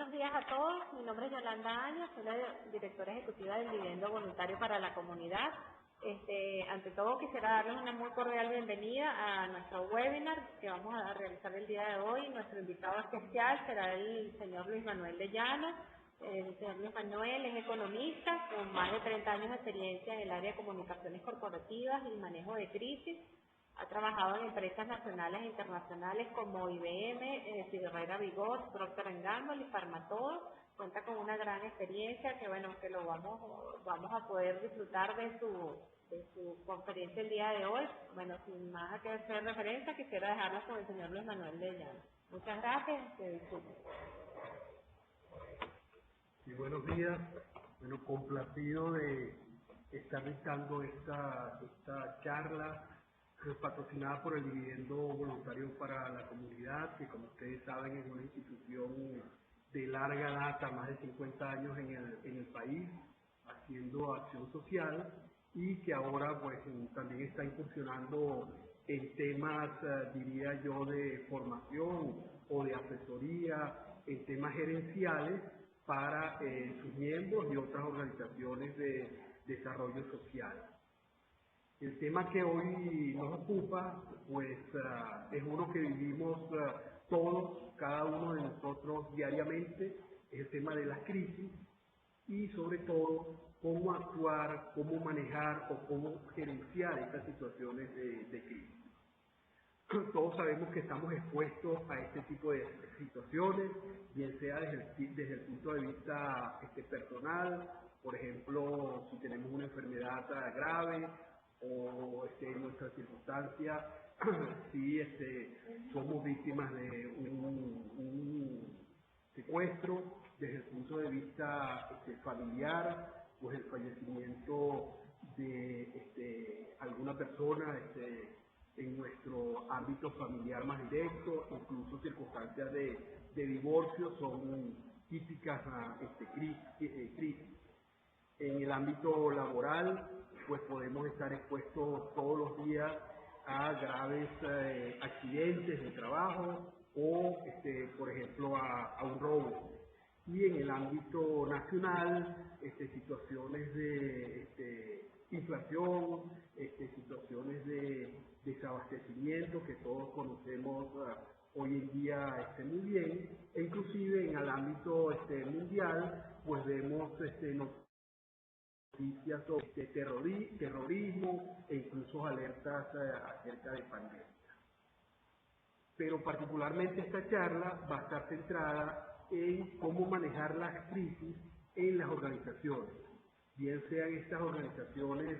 buenos días a todos. Mi nombre es Yolanda Años, soy la directora ejecutiva del Dividendo Voluntario para la Comunidad. Ante todo, quisiera darles una muy cordial bienvenida a nuestro webinar que vamos a realizar el día de hoy. Nuestro invitado especial será el señor Luis Manuel de Llano. El señor Luis Manuel es economista con más de 30 años de experiencia en el área de comunicaciones corporativas y manejo de crisis. Ha trabajado en empresas nacionales e internacionales como IBM, Ferreira Vigot, Procter & Gamble y Farmatodo. Cuenta con una gran experiencia que lo vamos a poder disfrutar de su conferencia el día de hoy. Bueno, sin más a que hacer referencia, quisiera dejarla con el señor Luis Manuel de Llano. Muchas gracias, que disfruten. Sí, buenos días. Bueno, complacido de estar dictando esta charla patrocinada por el Dividendo Voluntario para la Comunidad, que como ustedes saben es una institución de larga data, más de 50 años en el país, haciendo acción social y que ahora pues también está incursionando en temas, diría yo, de formación o de asesoría, en temas gerenciales para sus miembros y otras organizaciones de desarrollo social. El tema que hoy nos ocupa, pues, es uno que vivimos todos, cada uno de nosotros diariamente, es el tema de las crisis y sobre todo cómo actuar, cómo manejar o cómo gerenciar estas situaciones de crisis. Todos sabemos que estamos expuestos a este tipo de situaciones, bien sea desde el punto de vista personal, por ejemplo, si tenemos una enfermedad grave, o en nuestra circunstancia, si somos víctimas de un secuestro, desde el punto de vista familiar, pues el fallecimiento de alguna persona en nuestro ámbito familiar más directo, incluso circunstancias de divorcio son típicas crisis. En el ámbito laboral, pues podemos estar expuestos todos los días a graves accidentes de trabajo o, por ejemplo, a un robo. Y en el ámbito nacional, situaciones de inflación, situaciones de desabastecimiento que todos conocemos hoy en día muy bien, e inclusive en el ámbito mundial, pues vemos noticias sobre terrorismo e incluso alertas acerca de pandemia. Pero particularmente esta charla va a estar centrada en cómo manejar las crisis en las organizaciones, bien sean estas organizaciones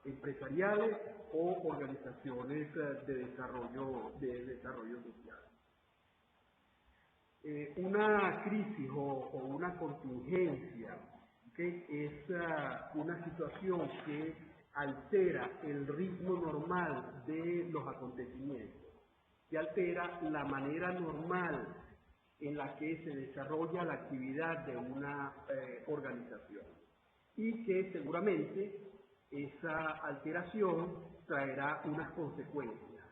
empresariales o organizaciones de desarrollo social. Una crisis o una contingencia que es una situación que altera el ritmo normal de los acontecimientos, que altera la manera normal en la que se desarrolla la actividad de una organización y que seguramente esa alteración traerá unas consecuencias.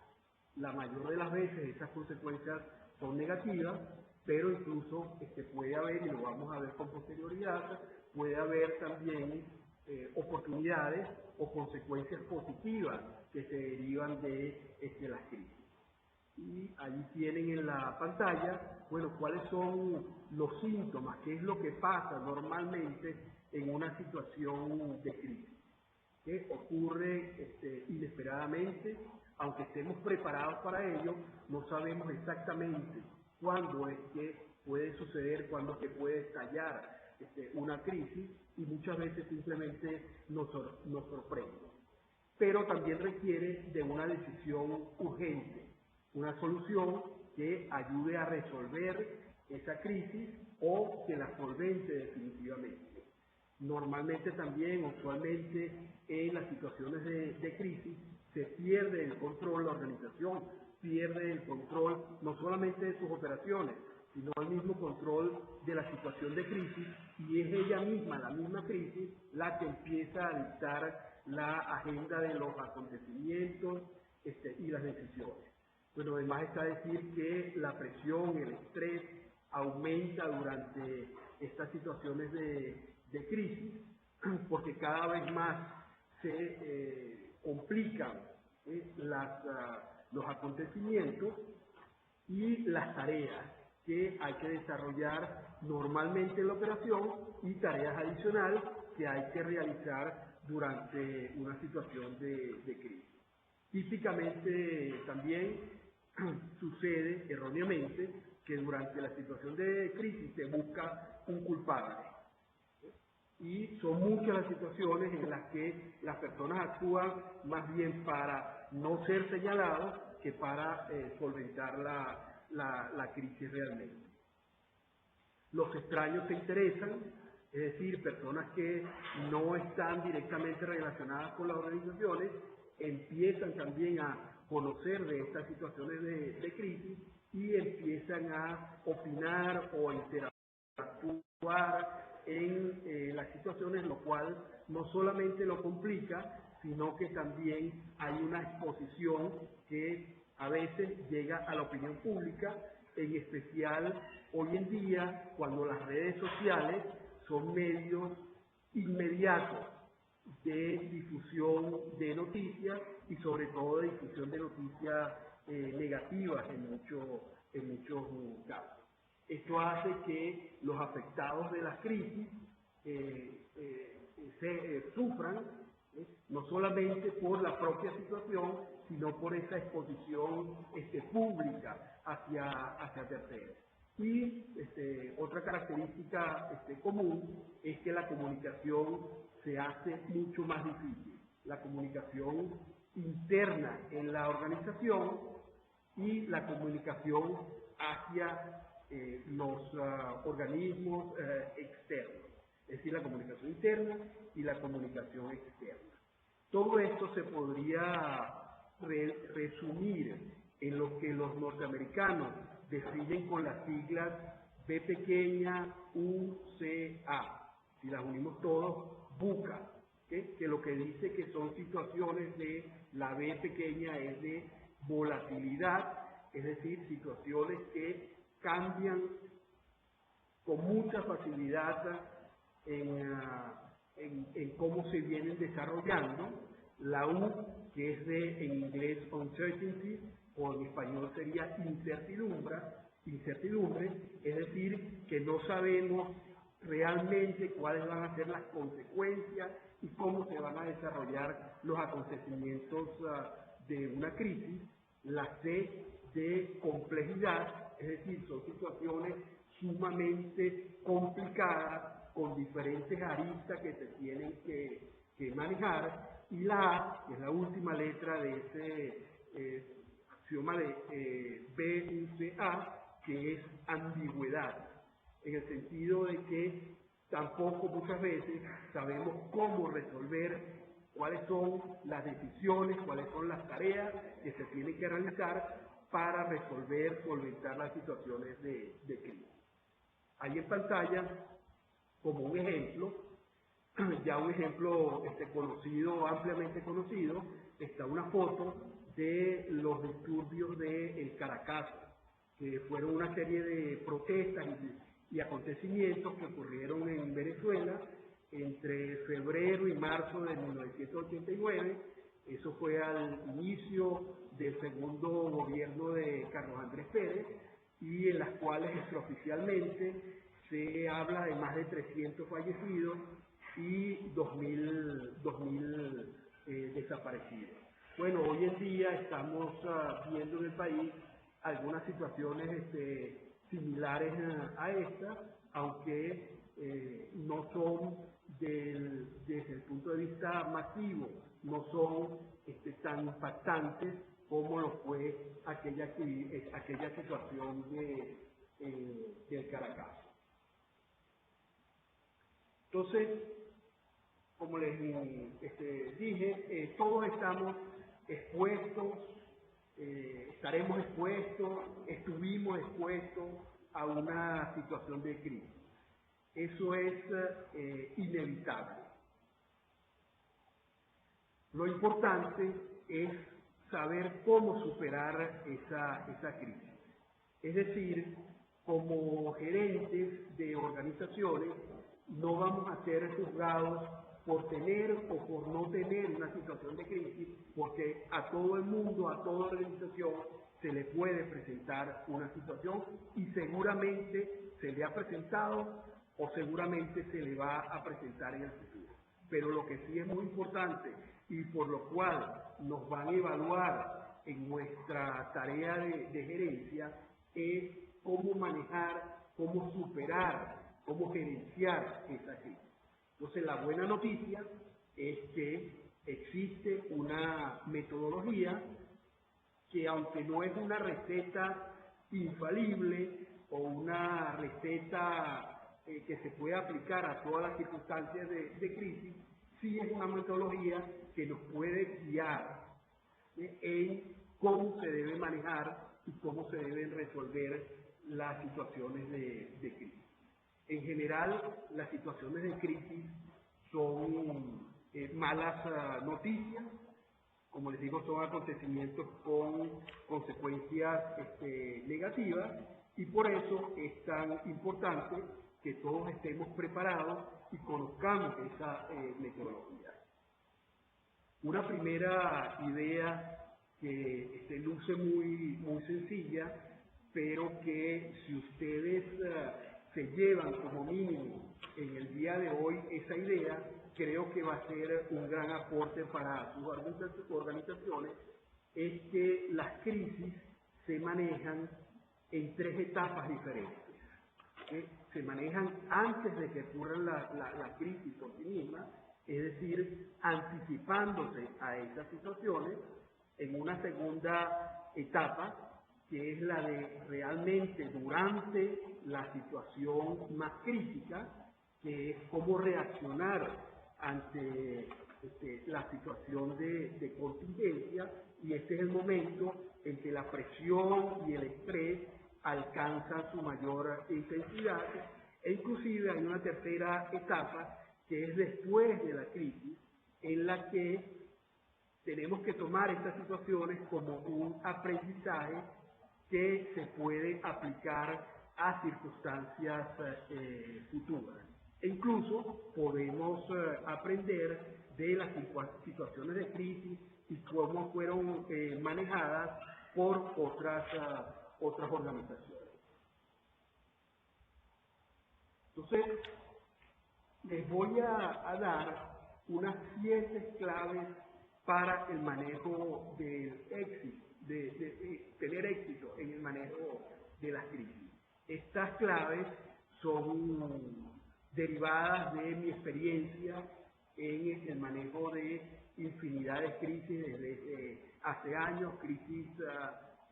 La mayor de las veces esas consecuencias son negativas, pero incluso puede haber, y lo vamos a ver con posterioridad, puede haber también oportunidades o consecuencias positivas que se derivan de las crisis. Y ahí tienen en la pantalla, bueno, cuáles son los síntomas, qué es lo que pasa normalmente en una situación de crisis, que ocurre inesperadamente, aunque estemos preparados para ello, no sabemos exactamente cuándo es que puede suceder, cuándo es que puede estallar una crisis, y muchas veces simplemente nos sorprende. Pero también requiere de una decisión urgente, una solución que ayude a resolver esa crisis o que la solvente definitivamente. Normalmente también, usualmente, en las situaciones de crisis, se pierde el control, la organización pierde el control no solamente de sus operaciones, sino el mismo control de la situación de crisis, y es ella misma, la misma crisis, la que empieza a dictar la agenda de los acontecimientos y las decisiones. Bueno, además está decir que la presión, el estrés aumenta durante estas situaciones de crisis, porque cada vez más se complican los acontecimientos y las tareas que hay que desarrollar normalmente en la operación y tareas adicionales que hay que realizar durante una situación de crisis. Típicamente también sucede erróneamente que durante la situación de crisis se busca un culpable. Y son muchas las situaciones en las que las personas actúan más bien para no ser señalados que para solventar la crisis realmente. Los extraños se interesan, es decir, personas que no están directamente relacionadas con las organizaciones, empiezan también a conocer de estas situaciones de crisis y empiezan a opinar o a interactuar en las situaciones, lo cual no solamente lo complica, sino que también hay una exposición que a veces llega a la opinión pública, en especial hoy en día cuando las redes sociales son medios inmediatos de difusión de noticias y sobre todo de difusión de noticias negativas en muchos casos. Esto hace que los afectados de la crisis sufran, no solamente por la propia situación, sino por esa exposición pública hacia terceros. Y otra característica común es que la comunicación se hace mucho más difícil. La comunicación interna en la organización y la comunicación hacia los organismos externos, es decir, la comunicación interna y la comunicación externa. Todo esto se podría resumir en lo que los norteamericanos definen con las siglas B pequeña, UCA. Si las unimos todos, BUCA, ¿okay? Que lo que dice que son situaciones de la B pequeña es de volatilidad, es decir, situaciones que cambian con mucha facilidad en cómo se vienen desarrollando. La U, que es en inglés uncertainty, o en español sería incertidumbre, es decir, que no sabemos realmente cuáles van a ser las consecuencias y cómo se van a desarrollar los acontecimientos de una crisis. La C, de complejidad, es decir, son situaciones sumamente complicadas con diferentes aristas que se tienen que manejar, y la A, que es la última letra de ese axioma de BUCA, que es ambigüedad, en el sentido de que tampoco muchas veces sabemos cómo resolver, cuáles son las decisiones, cuáles son las tareas que se tienen que realizar para solventar las situaciones de crisis. Ahí en pantalla, como un ejemplo, ya un ejemplo conocido, ampliamente conocido, está una foto de los disturbios de Caracas, que fueron una serie de protestas y acontecimientos que ocurrieron en Venezuela entre febrero y marzo de 1989. Eso fue al inicio del segundo gobierno de Carlos Andrés Pérez, y en las cuales extraoficialmente se habla de más de 300 fallecidos y 2.000 desaparecidos. Bueno, hoy en día estamos viendo en el país algunas situaciones similares a esta, aunque no son desde el punto de vista masivo, no son tan impactantes como lo fue aquella situación del Caracas. Entonces, como les dije, todos estamos expuestos, estaremos expuestos, estuvimos expuestos a una situación de crisis. Eso es inevitable. Lo importante es saber cómo superar esa crisis. Es decir, como gerentes de organizaciones, no vamos a ser juzgados por tener o por no tener una situación de crisis, porque a todo el mundo, a toda organización, se le puede presentar una situación y seguramente se le ha presentado o seguramente se le va a presentar en el futuro. Pero lo que sí es muy importante y por lo cual nos van a evaluar en nuestra tarea de gerencia es cómo manejar, cómo superar, cómo gerenciar esa crisis. Entonces, la buena noticia es que existe una metodología que, aunque no es una receta infalible o una receta que se puede aplicar a todas las circunstancias de crisis, sí es una metodología que nos puede guiar en cómo se debe manejar y cómo se deben resolver las situaciones de crisis. En general, las situaciones de crisis son malas noticias. Como les digo, son acontecimientos con consecuencias negativas y por eso es tan importante que todos estemos preparados y conozcamos esa metodología. Una primera idea que luce muy sencilla, pero que si ustedes se llevan como mínimo en el día de hoy esa idea, creo que va a ser un gran aporte para sus organizaciones, es que las crisis se manejan en 3 etapas diferentes. Se manejan antes de que ocurra la crisis por sí misma, es decir, anticipándose a esas situaciones. En una segunda etapa, que es la de realmente durante la situación más crítica, que es cómo reaccionar ante la situación de contingencia, y este es el momento en que la presión y el estrés alcanzan su mayor intensidad, e inclusive hay una tercera etapa que es después de la crisis, en la que tenemos que tomar estas situaciones como un aprendizaje que se puede aplicar a circunstancias futuras. E incluso podemos aprender de las situaciones de crisis y cómo fueron manejadas por otras organizaciones. Entonces, les voy a dar unas 7 claves para el manejo del éxito, de tener éxito en el manejo de las crisis. Estas claves son derivadas de mi experiencia en el manejo de infinidad de crisis desde hace años, crisis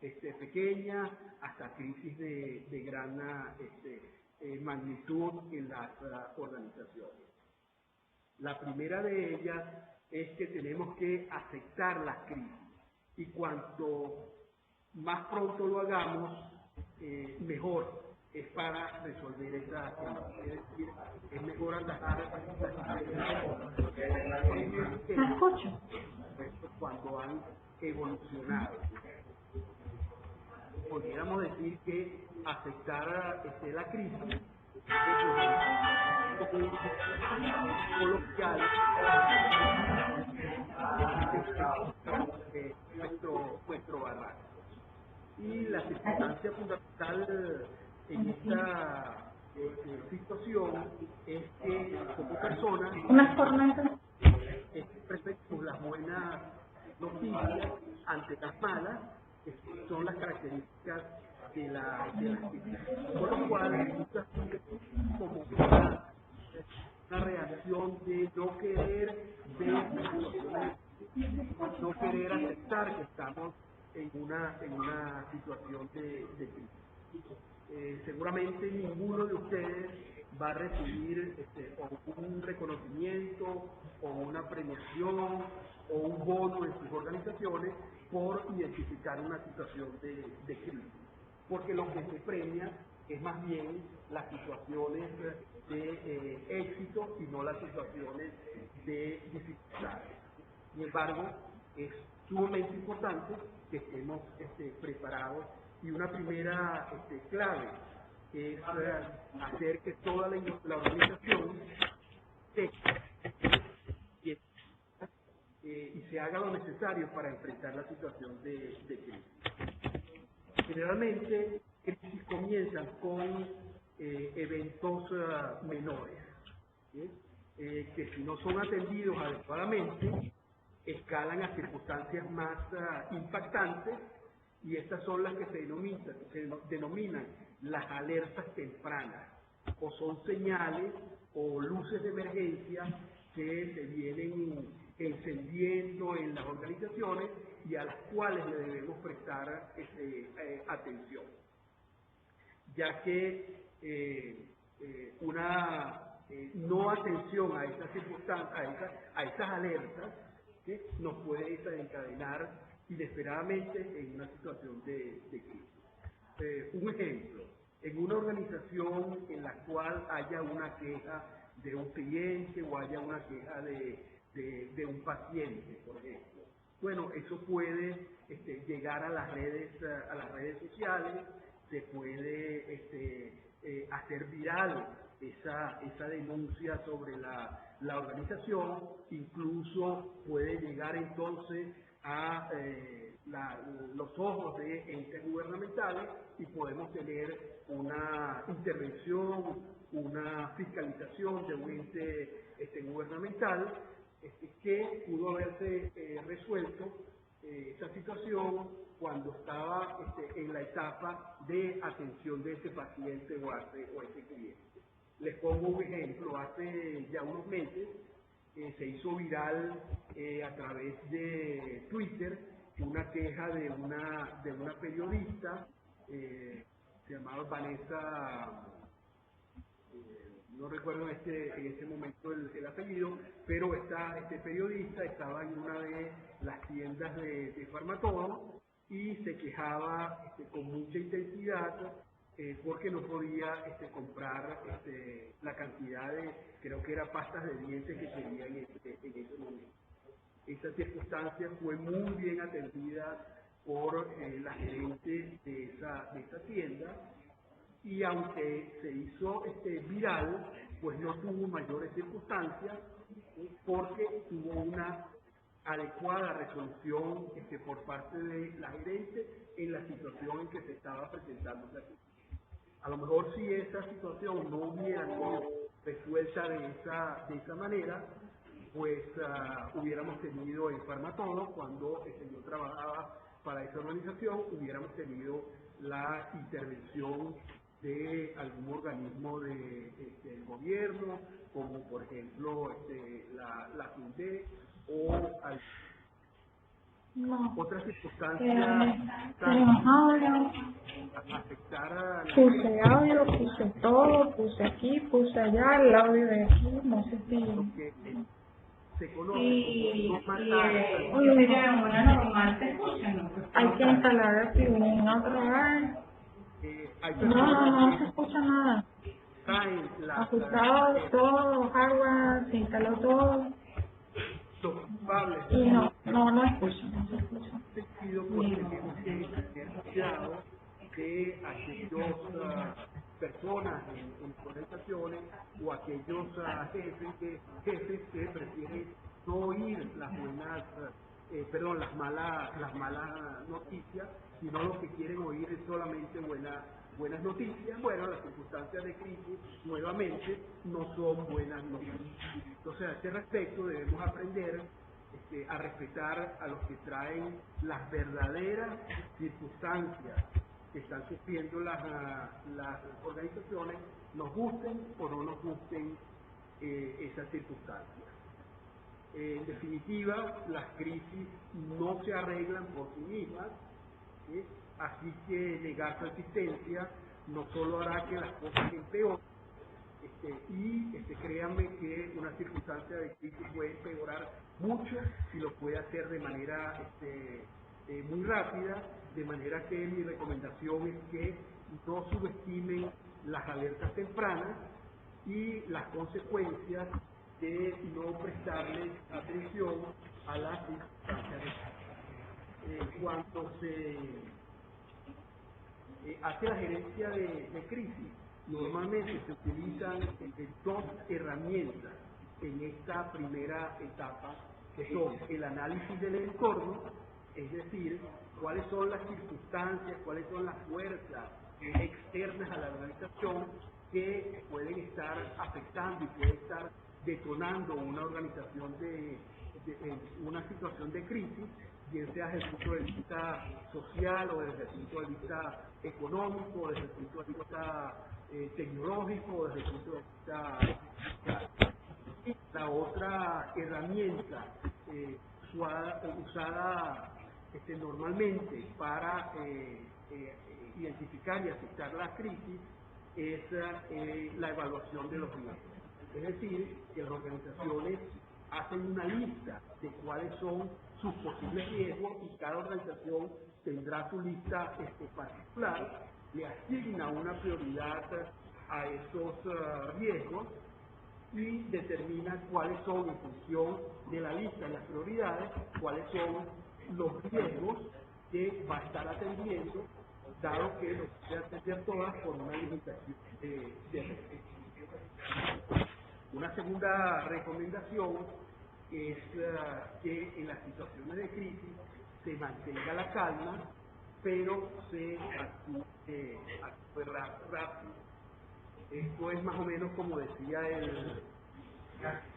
pequeñas hasta crisis de gran magnitud en las organizaciones. La primera de ellas es que tenemos que aceptar las crisis, y cuanto más pronto lo hagamos, mejor es para resolver esa crisis. Es decir, es mejor atajar cuando han evolucionado. Podríamos decir que aceptar la crisis es coloquial nuestro barranco. Y la circunstancia fundamental en esta situación es que como personas preferimos las buenas noticias ante las malas, que son las características de la crisis. Por lo cual, muchas veces como una reacción de no querer ver situaciones, no querer aceptar que estamos en una situación de crisis. Seguramente ninguno de ustedes va a recibir o un reconocimiento o una premiación o un bono en sus organizaciones por identificar una situación de crisis, porque lo que se premia es más bien las situaciones de éxito y no las situaciones de dificultades. Sin embargo, es sumamente importante que estemos preparados, y una primera clave es hacer que toda la organización y se haga lo necesario para enfrentar la situación de crisis. Generalmente, crisis comienzan con eventos menores, ¿sí? Que si no son atendidos adecuadamente, escalan a circunstancias más impactantes, y estas son las que se denominan las alertas tempranas, o son señales o luces de emergencia que se vienen encendiendo en las organizaciones y a las cuales le debemos prestar atención, ya que una no atención a estas circunstancias, a estas alertas, ¿sí?, nos puede desencadenar inesperadamente en una situación de crisis. Un ejemplo, en una organización en la cual haya una queja de un cliente o haya una queja de un paciente, por ejemplo. Bueno, eso puede llegar a las redes sociales, se puede hacer viral esa denuncia sobre la organización, incluso puede llegar entonces a los ojos de entes gubernamentales y podemos tener una intervención, una fiscalización de un ente gubernamental que pudo haberse resuelto esa situación cuando estaba en la etapa de atención de ese paciente o ese cliente. Les pongo un ejemplo. Hace ya unos meses se hizo viral a través de Twitter una queja de una periodista, se llamaba Vanessa, no recuerdo en ese momento el apellido, pero este periodista estaba en una de las tiendas de Farmatodo y se quejaba con mucha intensidad porque no podía comprar la cantidad de, creo que era pastas de dientes que quería en ese momento. Esa circunstancia fue muy bien atendida por la gerente de esa tienda, y aunque se hizo viral, pues no tuvo mayores circunstancias porque tuvo una adecuada resolución por parte de la gerente en la situación en que se estaba presentando la crisis. A lo mejor si esa situación no hubiera sido resuelta de esa manera, pues hubiéramos tenido en Farmatodo, cuando yo trabajaba para esa organización, hubiéramos tenido la intervención de algún organismo del gobierno, como por ejemplo la FINDE o otras circunstancias afectar a puse audio, puse todo, puse aquí, puse allá, el audio de aquí, no sé si... se conoce como normal se escucha, ¿no? Hay que instalar aquí un otro lugar. No se escucha nada. Ajustado todo, hardware, se instaló todo. Y no escucha, no se escucha. Porque tenemos que tener cuidado de aquellas personas en organizaciones o aquellos jefes que prefieren no oír las malas noticias, sino lo que quieren oír es solamente buenas noticias. Bueno, las circunstancias de crisis nuevamente no son buenas noticias. Entonces, a este respecto debemos aprender a respetar a los que traen las verdaderas circunstancias que están sufriendo las organizaciones, nos gusten o no nos gusten esas circunstancias. En definitiva, las crisis no se arreglan por sí mismas, ¿sí? Así que negar su existencia no solo hará que las cosas empeoren, créanme que una circunstancia de crisis puede empeorar mucho y lo puede hacer de manera muy rápida, de manera que mi recomendación es que no subestimen las alertas tempranas y las consecuencias de no prestarles atención a las circunstancias de crisis. Cuando se hace la gerencia de crisis, Normalmente se utilizan dos herramientas en esta primera etapa, que son el análisis del entorno, es decir, cuáles son las circunstancias, cuáles son las fuerzas externas a la organización que pueden estar afectando y pueden estar detonando una organización en una situación de crisis, bien sea desde el punto de vista social o desde el punto de vista económico, desde el punto de vista tecnológico, desde el punto de vista social. La otra herramienta usada normalmente para identificar y aceptar la crisis es la evaluación de los riesgos. Es decir, que las organizaciones hacen una lista de cuáles son sus posibles riesgos y cada organización tendrá su lista particular, le asigna una prioridad a esos riesgos y determina cuáles son, en función de la lista de las prioridades, cuáles son los riesgos que va a estar atendiendo, dado que no puede atender todas por una limitación de recursos. Una segunda recomendación es que en las situaciones de crisis se mantenga la calma, pero se actúe rápido. Esto es más o menos como decía el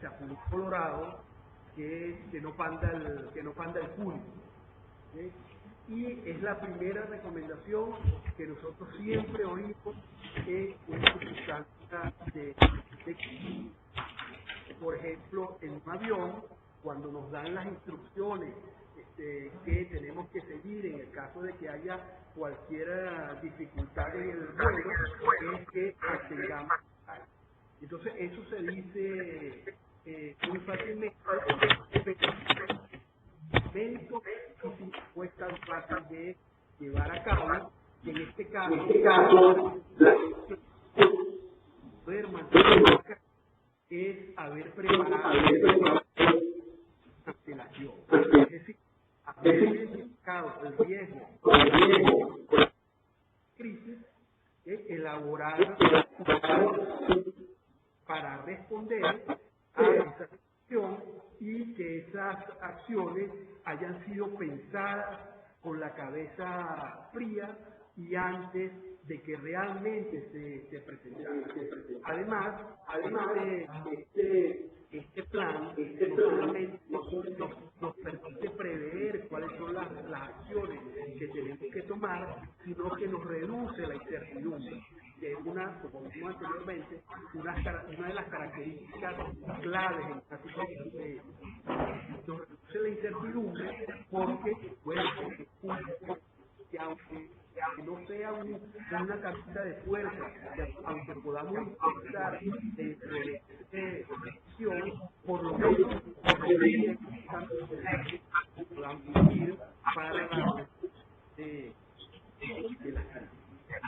Chapulín Colorado, que no panda el culo. ¿Sí? Y es la primera recomendación que nosotros siempre oímos en una circunstancia de crisis. Por ejemplo, en un avión, cuando nos dan las instrucciones que tenemos que seguir en el caso de que haya cualquier dificultad en el vuelo, es que tengamos. Entonces, eso se dice muy fácilmente, pero no es tan fácil de llevar a cabo, y en este caso poder mantener es haber preparado antelación, es decir, haber identificado el riesgo de crisis, elaborar para responder a esa situación y que esas acciones hayan sido pensadas con la cabeza fría y antes de que realmente se presentara. Además este plan no solamente nos permite prever cuáles son las acciones que tenemos que tomar, sino que nos reduce la incertidumbre, que es como dijimos anteriormente, una de las características claves en esta situación. Nos reduce la incertidumbre porque, bueno, que aunque no sea una cantidad de fuerza, aunque podamos utilizar dentro de esta decisión, por lo menos podamos ir para la de las crisis.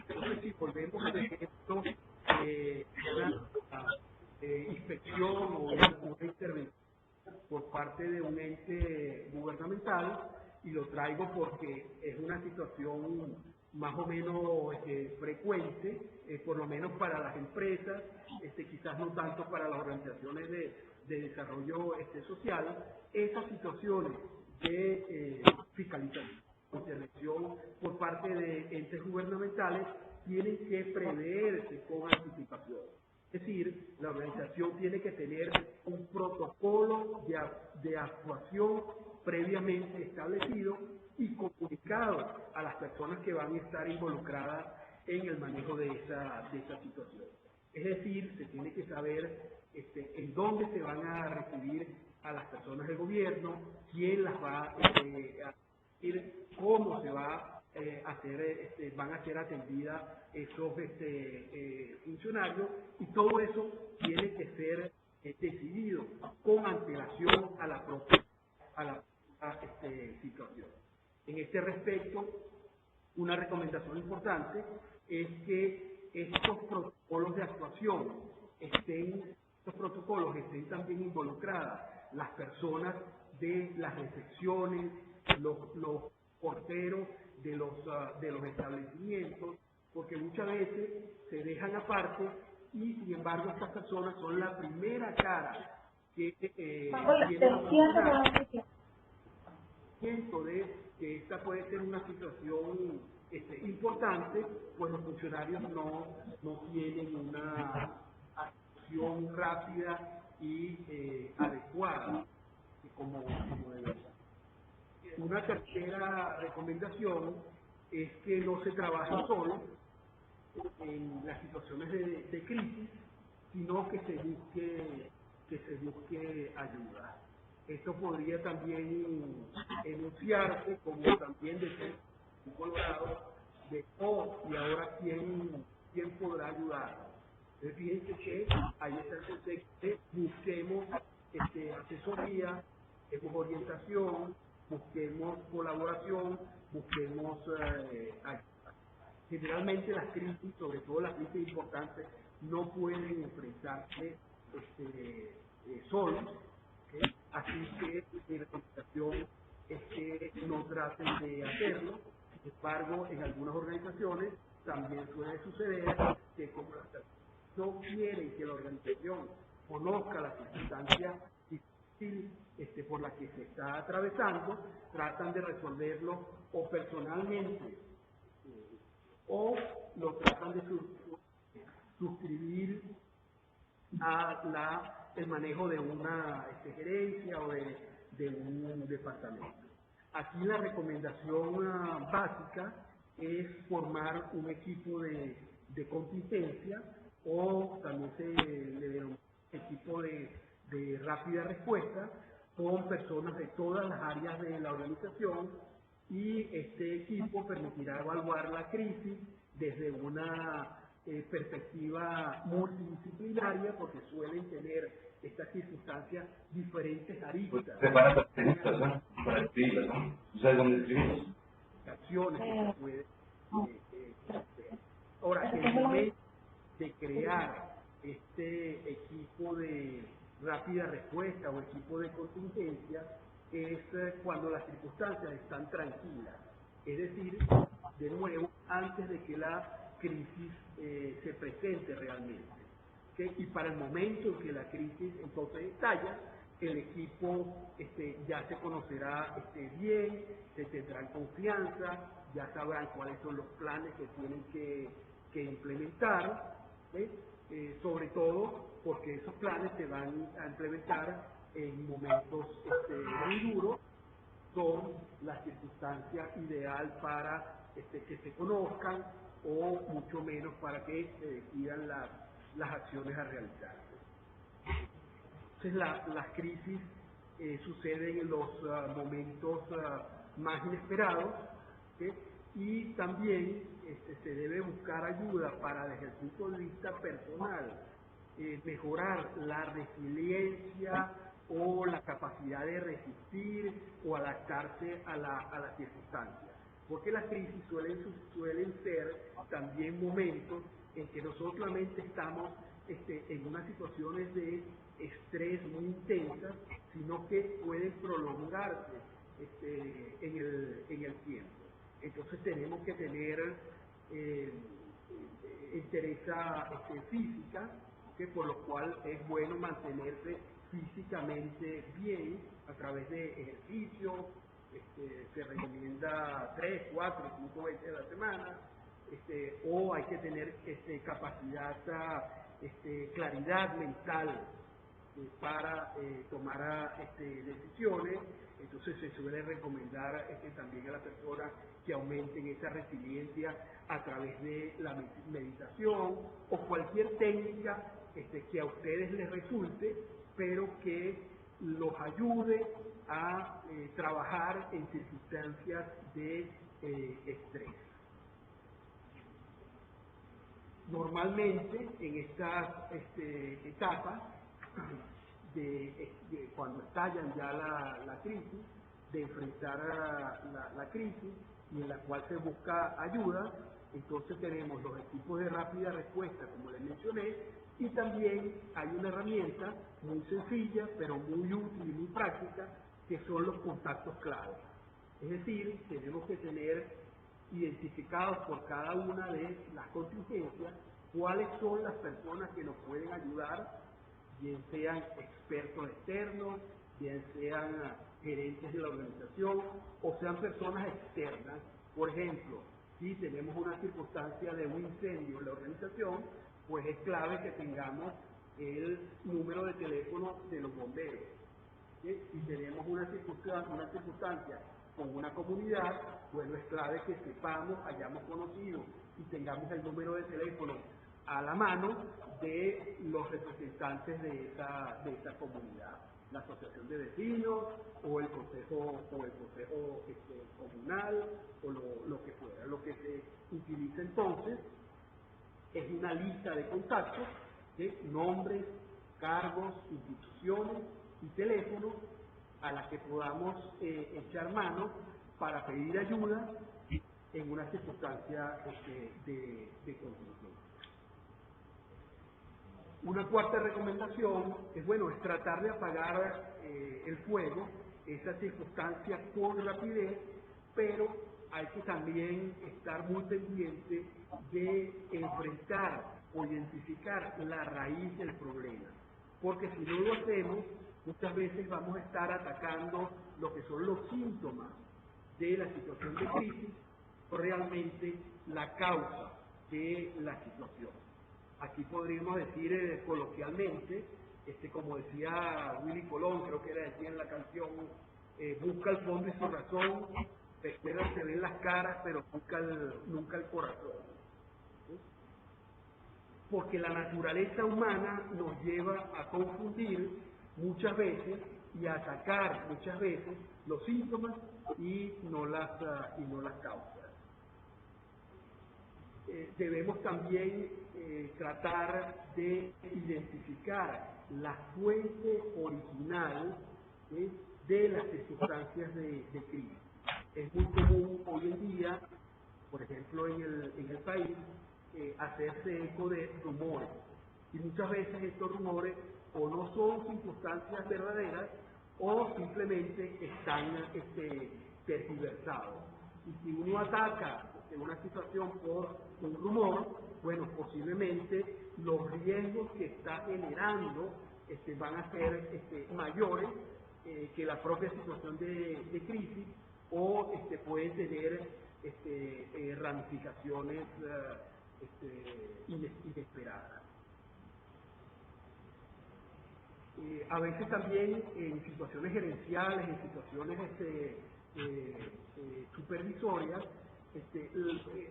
Entonces, si volvemos a ejemplo, una inspección o una intervención por parte de un ente gubernamental, y lo traigo porque es una situación más o menos frecuente, por lo menos para las empresas, quizás no tanto para las organizaciones de desarrollo social. Esas situaciones de fiscalización, intervención por parte de entes gubernamentales tienen que preverse con anticipación. Es decir, la organización tiene que tener un protocolo de actuación previamente establecido y comunicado a las personas que van a estar involucradas en el manejo de esa situación. Es decir, se tiene que saber en dónde se van a recibir a las personas del gobierno, quién las va a recibir, cómo se va a hacer, van a ser atendidas esos funcionarios, y todo eso tiene que ser decidido con antelación a la propia situación. En este respecto, una recomendación importante es que estos protocolos de actuación estén también involucradas las personas de las recepciones, los porteros de los establecimientos, porque muchas veces se dejan aparte y sin embargo estas personas son la primera cara que vienen a funcionar. Siento de que esta puede ser una situación importante, pues los funcionarios no tienen una acción rápida y adecuada como debería. Una tercera recomendación es que no se trabaje solo en las situaciones de crisis, sino que se busque ayuda. Esto podría también enunciarse como también de un Colorado de y ahora quién podrá ayudar. Fíjense que hay ese concepto de busquemos asesoría, busquemos orientación, busquemos colaboración, busquemos ayuda. Generalmente las crisis, sobre todo las crisis importantes, no pueden enfrentarse solos, ¿okay? Así que mi recomendación es que no traten de hacerlo. Sin embargo, en algunas organizaciones también suele suceder que como las personas no quieren que la organización conozca las circunstancias difíciles por las que se está atravesando, tratan de resolverlo o personalmente o lo tratan de suscribir a el manejo de una gerencia o de un departamento. Aquí la recomendación básica es formar un equipo de contingencia o también se le denomina equipo de rápida respuesta con personas de todas las áreas de la organización, y este equipo permitirá evaluar la crisis desde una perspectiva multidisciplinaria, porque suelen tener estas circunstancias diferentes aristas. Prepara preguntas, ¿no? Para escribirlas, ¿no? ¿Tú sabes dónde escribirlas? Acciones que se pueden hacer. Ahora, el momento de crear este equipo de rápida respuesta o equipo de contingencia es cuando las circunstancias están tranquilas, es decir, de nuevo, antes de que la crisis se presente realmente. ¿Okay? Y para el momento en que la crisis entonces estalla, el equipo ya se conocerá bien, se tendrán confianza, ya sabrán cuáles son los planes que tienen que implementar, ¿okay? Sobre todo porque esos planes se van a implementar en momentos muy duros, son la circunstancia ideal para que se conozcan o mucho menos para que se decidan las acciones a realizar. Entonces las crisis suceden en los momentos más inesperados, ¿okay? Y también se debe buscar ayuda para, desde el punto de vista personal, mejorar la resiliencia o la capacidad de resistir o adaptarse a las circunstancias. Porque las crisis suelen ser también momentos en que no solamente estamos en unas situaciones de estrés muy intensas, sino que pueden prolongarse en el tiempo. Entonces tenemos que tener entereza física, que por lo cual es bueno mantenerse físicamente bien a través de ejercicio. Se recomienda 3, 4, 5 veces a la semana, o hay que tener capacidad, claridad mental para tomar decisiones. Entonces se suele recomendar también a la persona que aumenten esa resiliencia a través de la meditación o cualquier técnica que a ustedes les resulte, pero que los ayude a trabajar en circunstancias de estrés. Normalmente en estas etapas de cuando estallan ya la crisis, de enfrentar la crisis y en la cual se busca ayuda, entonces tenemos los equipos de rápida respuesta, como les mencioné, y también hay una herramienta muy sencilla, pero muy útil y muy práctica, que son los contactos clave. Es decir, tenemos que tener identificados por cada una de las contingencias, cuáles son las personas que nos pueden ayudar, bien sean expertos externos, bien sean gerentes de la organización o sean personas externas. Por ejemplo, si tenemos una circunstancia de un incendio en la organización, pues es clave que tengamos el número de teléfono de los bomberos. ¿Sí? Si tenemos una circunstancia con una comunidad, bueno, es clave que sepamos, hayamos conocido y tengamos el número de teléfono a la mano de los representantes de esa comunidad, la asociación de vecinos o el consejo comunal o lo que fuera. Lo que se utiliza entonces es una lista de contactos, de nombres, cargos, instituciones y teléfonos a las que podamos echar mano para pedir ayuda en una circunstancia de contingencia. Una cuarta recomendación es tratar de apagar el fuego, esa circunstancia con rapidez, pero hay que también estar muy pendiente de enfrentar o identificar la raíz del problema, porque si no lo hacemos, muchas veces vamos a estar atacando lo que son los síntomas de la situación de crisis, realmente la causa de la situación. Aquí podríamos decir coloquialmente, como decía Willy Colón, creo que era decir en la canción, busca el fondo y su razón, espera se ven las caras, pero nunca el corazón. ¿Sí? Porque la naturaleza humana nos lleva a confundir muchas veces y a atacar muchas veces los síntomas y no las causas. Debemos también tratar de identificar la fuente original de las circunstancias de crisis. Es muy común hoy en día, por ejemplo en el país, hacerse eco de rumores. Y muchas veces estos rumores o no son circunstancias verdaderas o simplemente están tergiversados. Y si uno ataca en una situación por un rumor, bueno, posiblemente los riesgos que está generando van a ser mayores que la propia situación de crisis o pueden tener ramificaciones inesperadas. A veces también en situaciones gerenciales, en situaciones supervisorias,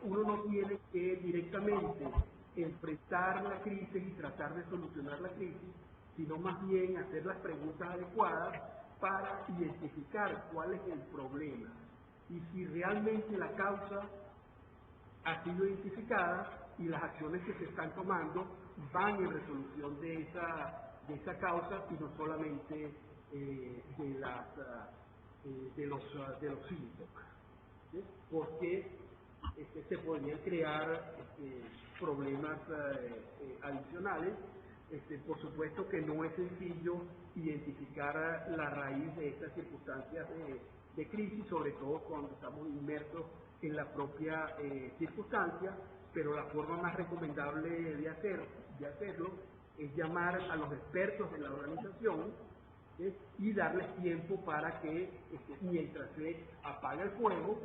uno no tiene que directamente enfrentar la crisis y tratar de solucionar la crisis, sino más bien hacer las preguntas adecuadas para identificar cuál es el problema y si realmente la causa ha sido identificada y las acciones que se están tomando van en resolución de esa causa y no solamente de los síntomas. ¿Sí? Porque se podrían crear problemas adicionales. Por supuesto que no es sencillo identificar la raíz de estas circunstancias de crisis, sobre todo cuando estamos inmersos en la propia circunstancia, pero la forma más recomendable de hacerlo es llamar a los expertos de la organización y darles tiempo para que mientras se apaga el fuego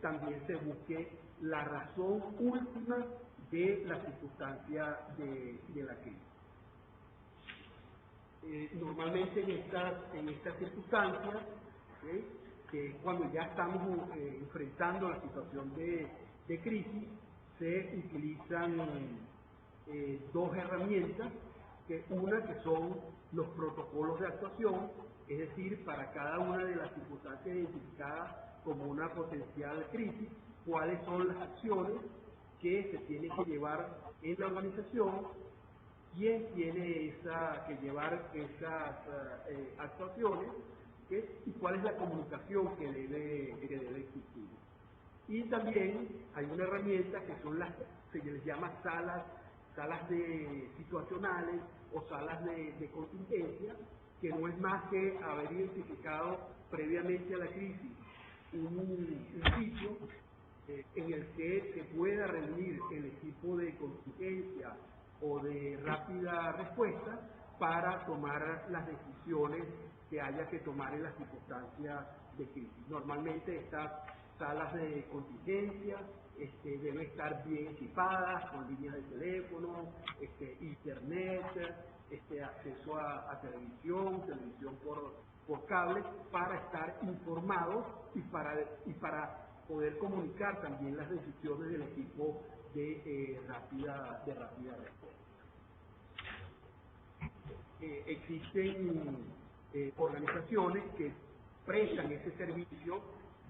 también se busque la razón última de la circunstancia de la crisis. Normalmente en estas circunstancias, que es cuando ya estamos enfrentando la situación de crisis, se utilizan dos herramientas, una que son los protocolos de actuación, es decir, para cada una de las circunstancias identificadas como una potencial crisis, cuáles son las acciones que se tienen que llevar en la organización, quién tiene que llevar esas actuaciones, y cuál es la comunicación que debe existir. Y también hay una herramienta que son se les llama salas situacionales o salas de contingencia, que no es más que haber identificado previamente a la crisis un sitio en el que se pueda reunir el equipo de contingencia o de rápida respuesta para tomar las decisiones que haya que tomar en las circunstancias de crisis. Normalmente estas salas de contingencia deben estar bien equipadas con líneas de teléfono, internet, acceso a televisión por cable, para estar informados y para poder comunicar también las decisiones del equipo de rápida respuesta. Existen organizaciones que prestan ese servicio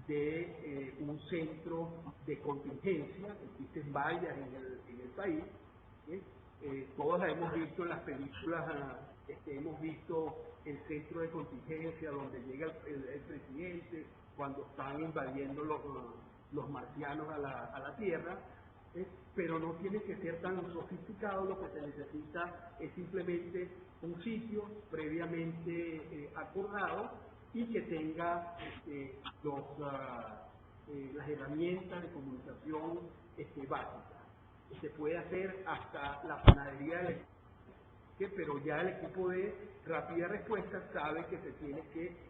de un centro de contingencia. Existen varias en el país. Todas las hemos visto en las películas. Hemos visto el centro de contingencia donde llega el presidente cuando están invadiendo los marcianos a la Tierra. Pero no tiene que ser tan sofisticado. Lo que se necesita es simplemente un sitio previamente acordado y que tenga las herramientas de comunicación básicas. Se puede hacer hasta la panadería pero ya el equipo de rápida respuesta sabe que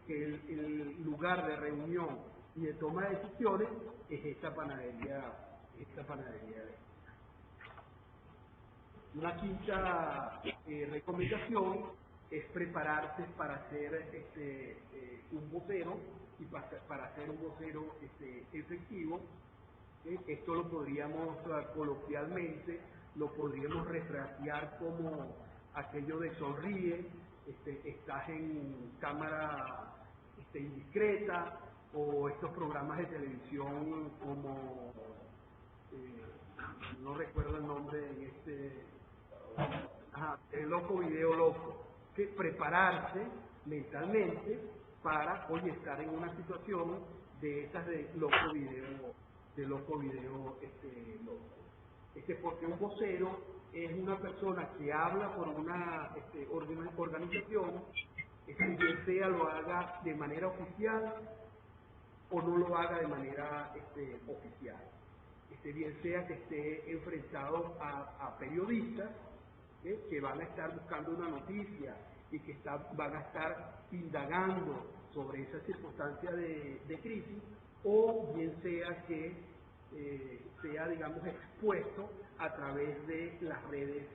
que el lugar de reunión y de toma de decisiones es esta panadería. Una quinta recomendación es prepararse para hacer un vocero y para hacer un vocero efectivo. Esto lo podríamos coloquialmente, lo podríamos refrasear como aquello de sonríe, estás en cámara indiscreta, o estos programas de televisión como no recuerdo el nombre el loco video loco, que prepararse mentalmente para hoy estar en una situación de esas de loco video loco. Porque un vocero es una persona que habla por una organización, bien sea lo haga de manera oficial o no lo haga de manera oficial. Bien sea que esté enfrentado a periodistas que van a estar buscando una noticia y que van a estar indagando sobre esa circunstancia de crisis, o bien sea que sea, digamos, expuesto a través de las redes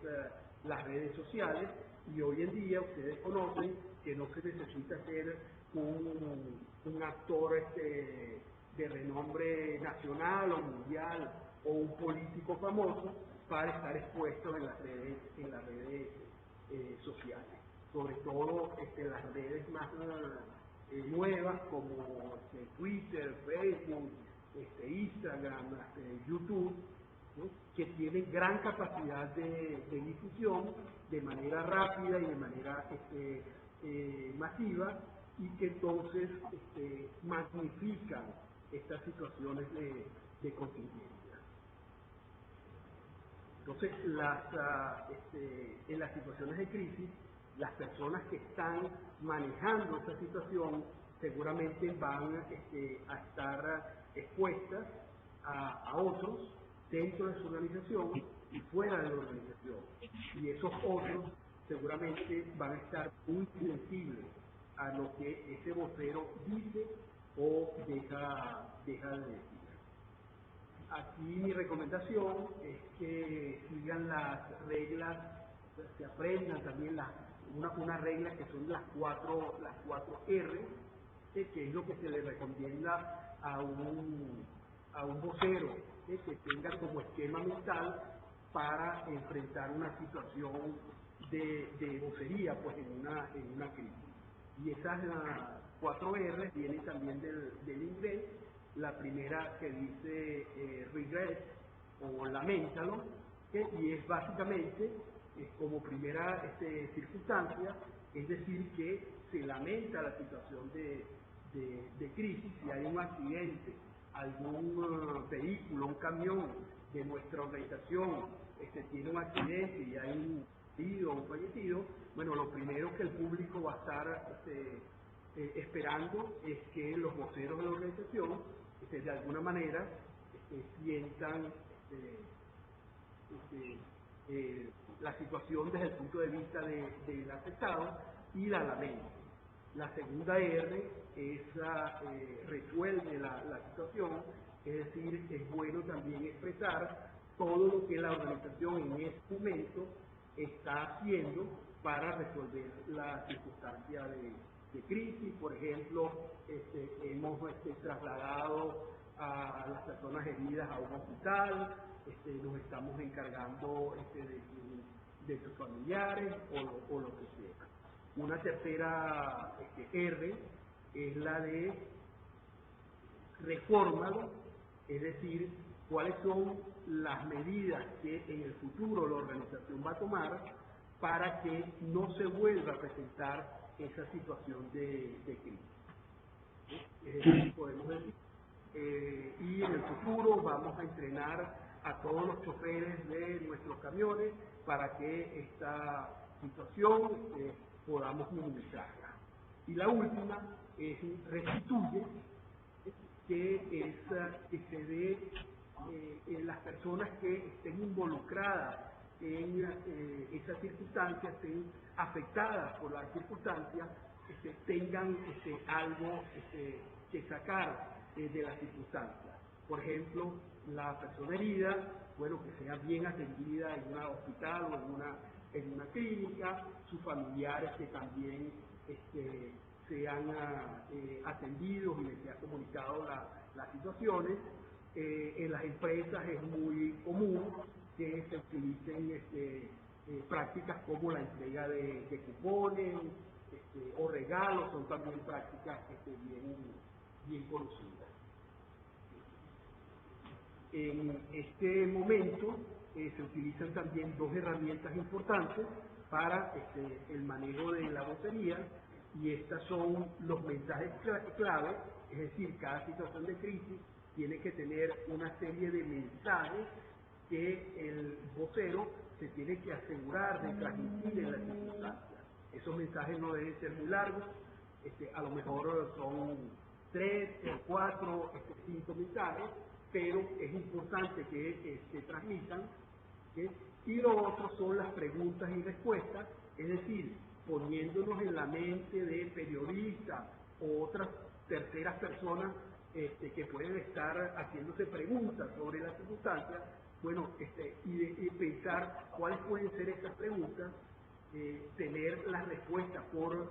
sociales. Y hoy en día ustedes conocen que no se necesita ser un actor de renombre nacional o mundial o un político famoso para estar expuesto en las redes sociales, sobre todo las redes más nuevas como Twitter, Facebook, Instagram, YouTube, ¿no?, que tienen gran capacidad de difusión de manera rápida y de manera masiva, y que entonces magnifican estas situaciones de contingencia. Entonces, en las situaciones de crisis, las personas que están manejando esta situación seguramente van a estar expuestas a otros dentro de su organización y fuera de la organización. Y esos otros seguramente van a estar muy sensibles a lo que ese vocero dice o deja de decir. Aquí mi recomendación es que sigan las reglas, se aprendan también una regla que son las cuatro R, que es lo que se le recomienda a un vocero, que tenga como esquema mental para enfrentar una situación de vocería, pues en una crisis. Y esas 4 R vienen también del inglés. La primera que dice regret o laméntalo, y es básicamente como primera circunstancia, es decir, que se lamenta la situación de crisis. Si hay un accidente, algún vehículo, un camión de nuestra organización tiene un accidente y hay un herido o un fallecido, bueno, lo primero que el público va a estar esperando es que los voceros de la organización de alguna manera sientan la situación desde el punto de vista del afectado y la lamente. La segunda R es resuelve la situación, es decir, es bueno también expresar todo lo que la organización en este momento está haciendo para resolver la circunstancia de crisis. Por ejemplo, hemos trasladado a las personas heridas a un hospital, nos estamos encargando de sus familiares o lo que sea. Una tercera R es la de refórmalo, es decir, cuáles son las medidas que en el futuro la organización va a tomar para que no se vuelva a presentar esa situación de crisis. Es decir, podemos decir, y en el futuro vamos a entrenar a todos los choferes de nuestros camiones para que esta situación podamos minimizarla. Y la última es restituye, que es que se dé en las personas que estén involucradas en esas circunstancias, estén afectadas por las circunstancias, tengan algo que sacar de las circunstancias. Por ejemplo, la persona herida, bueno, que sea bien atendida en un hospital o en una clínica, sus familiares que también sean atendidos y les sea comunicado las situaciones. En las empresas es muy común que se utilicen prácticas como la entrega de cupones o regalos, son también prácticas bien conocidas. En este momento se utilizan también dos herramientas importantes para el manejo de la vocería, y estas son los mensajes clave, es decir, cada situación de crisis tiene que tener una serie de mensajes que el vocero se tiene que asegurar de transmitir en las circunstancias. Esos mensajes no deben ser muy largos, a lo mejor son 3 o 4, 5 mensajes, pero es importante que se transmitan, ¿sí? Y lo otro son las preguntas y respuestas, es decir, poniéndonos en la mente de periodistas o otras terceras personas que pueden estar haciéndose preguntas sobre las circunstancias, bueno, y pensar cuáles pueden ser estas preguntas, tener las respuestas por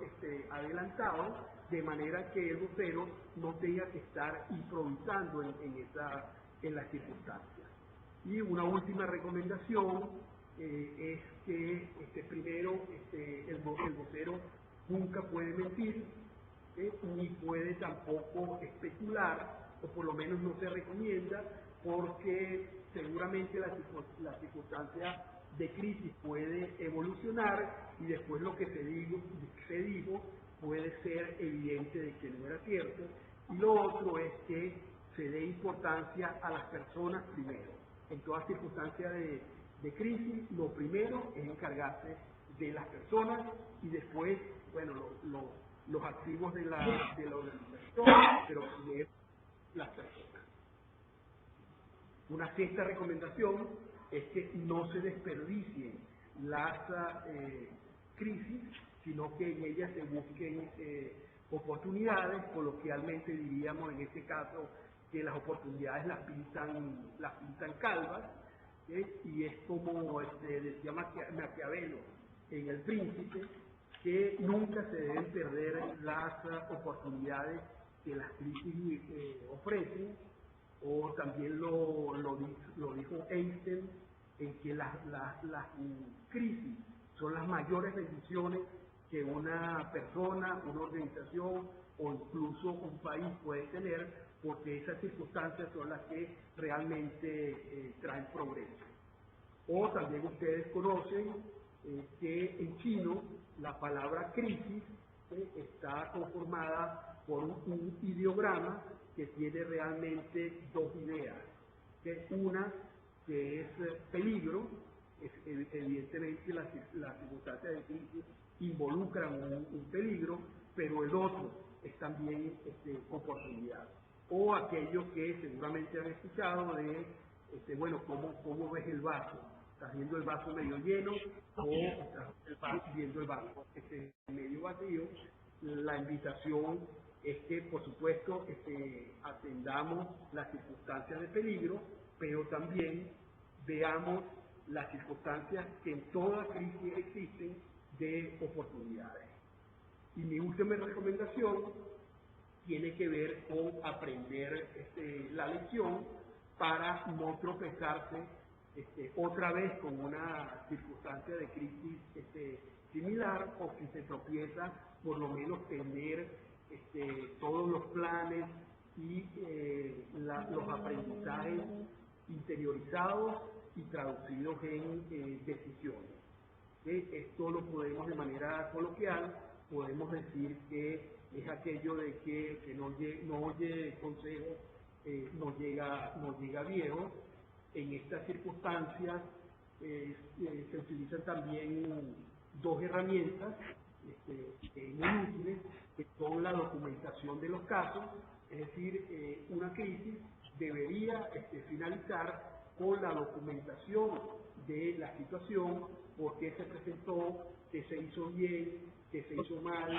adelantado, de manera que el vocero no tenga que estar improvisando en las circunstancias. Y una última recomendación es que primero el vocero nunca puede mentir, ni puede tampoco especular, o por lo menos no se recomienda, porque seguramente la circunstancia de crisis puede evolucionar y después lo que se dijo puede ser evidente de que no era cierto. Y lo otro es que se dé importancia a las personas primero. En toda circunstancia de crisis, lo primero es encargarse de las personas y después, bueno, los activos de la organización, pero primero las personas. Una sexta recomendación es que no se desperdicien las crisis, sino que en ellas se busquen oportunidades. Coloquialmente diríamos en este caso que las oportunidades las pintan calvas, y es como decía Maquiavelo en El Príncipe, que nunca se deben perder las oportunidades que las crisis ofrecen, o también lo dijo Einstein, en que las crisis son las mayores bendiciones que una persona, una organización o incluso un país puede tener, porque esas circunstancias son las que realmente traen progreso. O también ustedes conocen que en chino la palabra crisis está conformada por un ideograma que tiene realmente dos ideas. Una que es peligro, evidentemente las circunstancias de crisis involucran un peligro, pero el otro es también oportunidad. o aquello que seguramente han escuchado de, bueno, ¿cómo ves el vaso? ¿Estás viendo el vaso medio lleno o estás viendo el vaso medio vacío? La invitación es que, por supuesto, atendamos las circunstancias de peligro, pero también veamos las circunstancias que en toda crisis existen de oportunidades. Y mi última recomendación tiene que ver con aprender la lección para no tropezarse otra vez con una circunstancia de crisis similar, o si se tropieza, por lo menos tener todos los planes y los aprendizajes interiorizados y traducidos en decisiones. Esto lo podemos, de manera coloquial, podemos decir que es aquello de que no oye consejo, no llega viejo. En estas circunstancias se utilizan también dos herramientas muy útiles, que son la documentación de los casos. Es decir, una crisis debería finalizar con la documentación de la situación, por qué se presentó, qué se hizo bien, qué se hizo mal,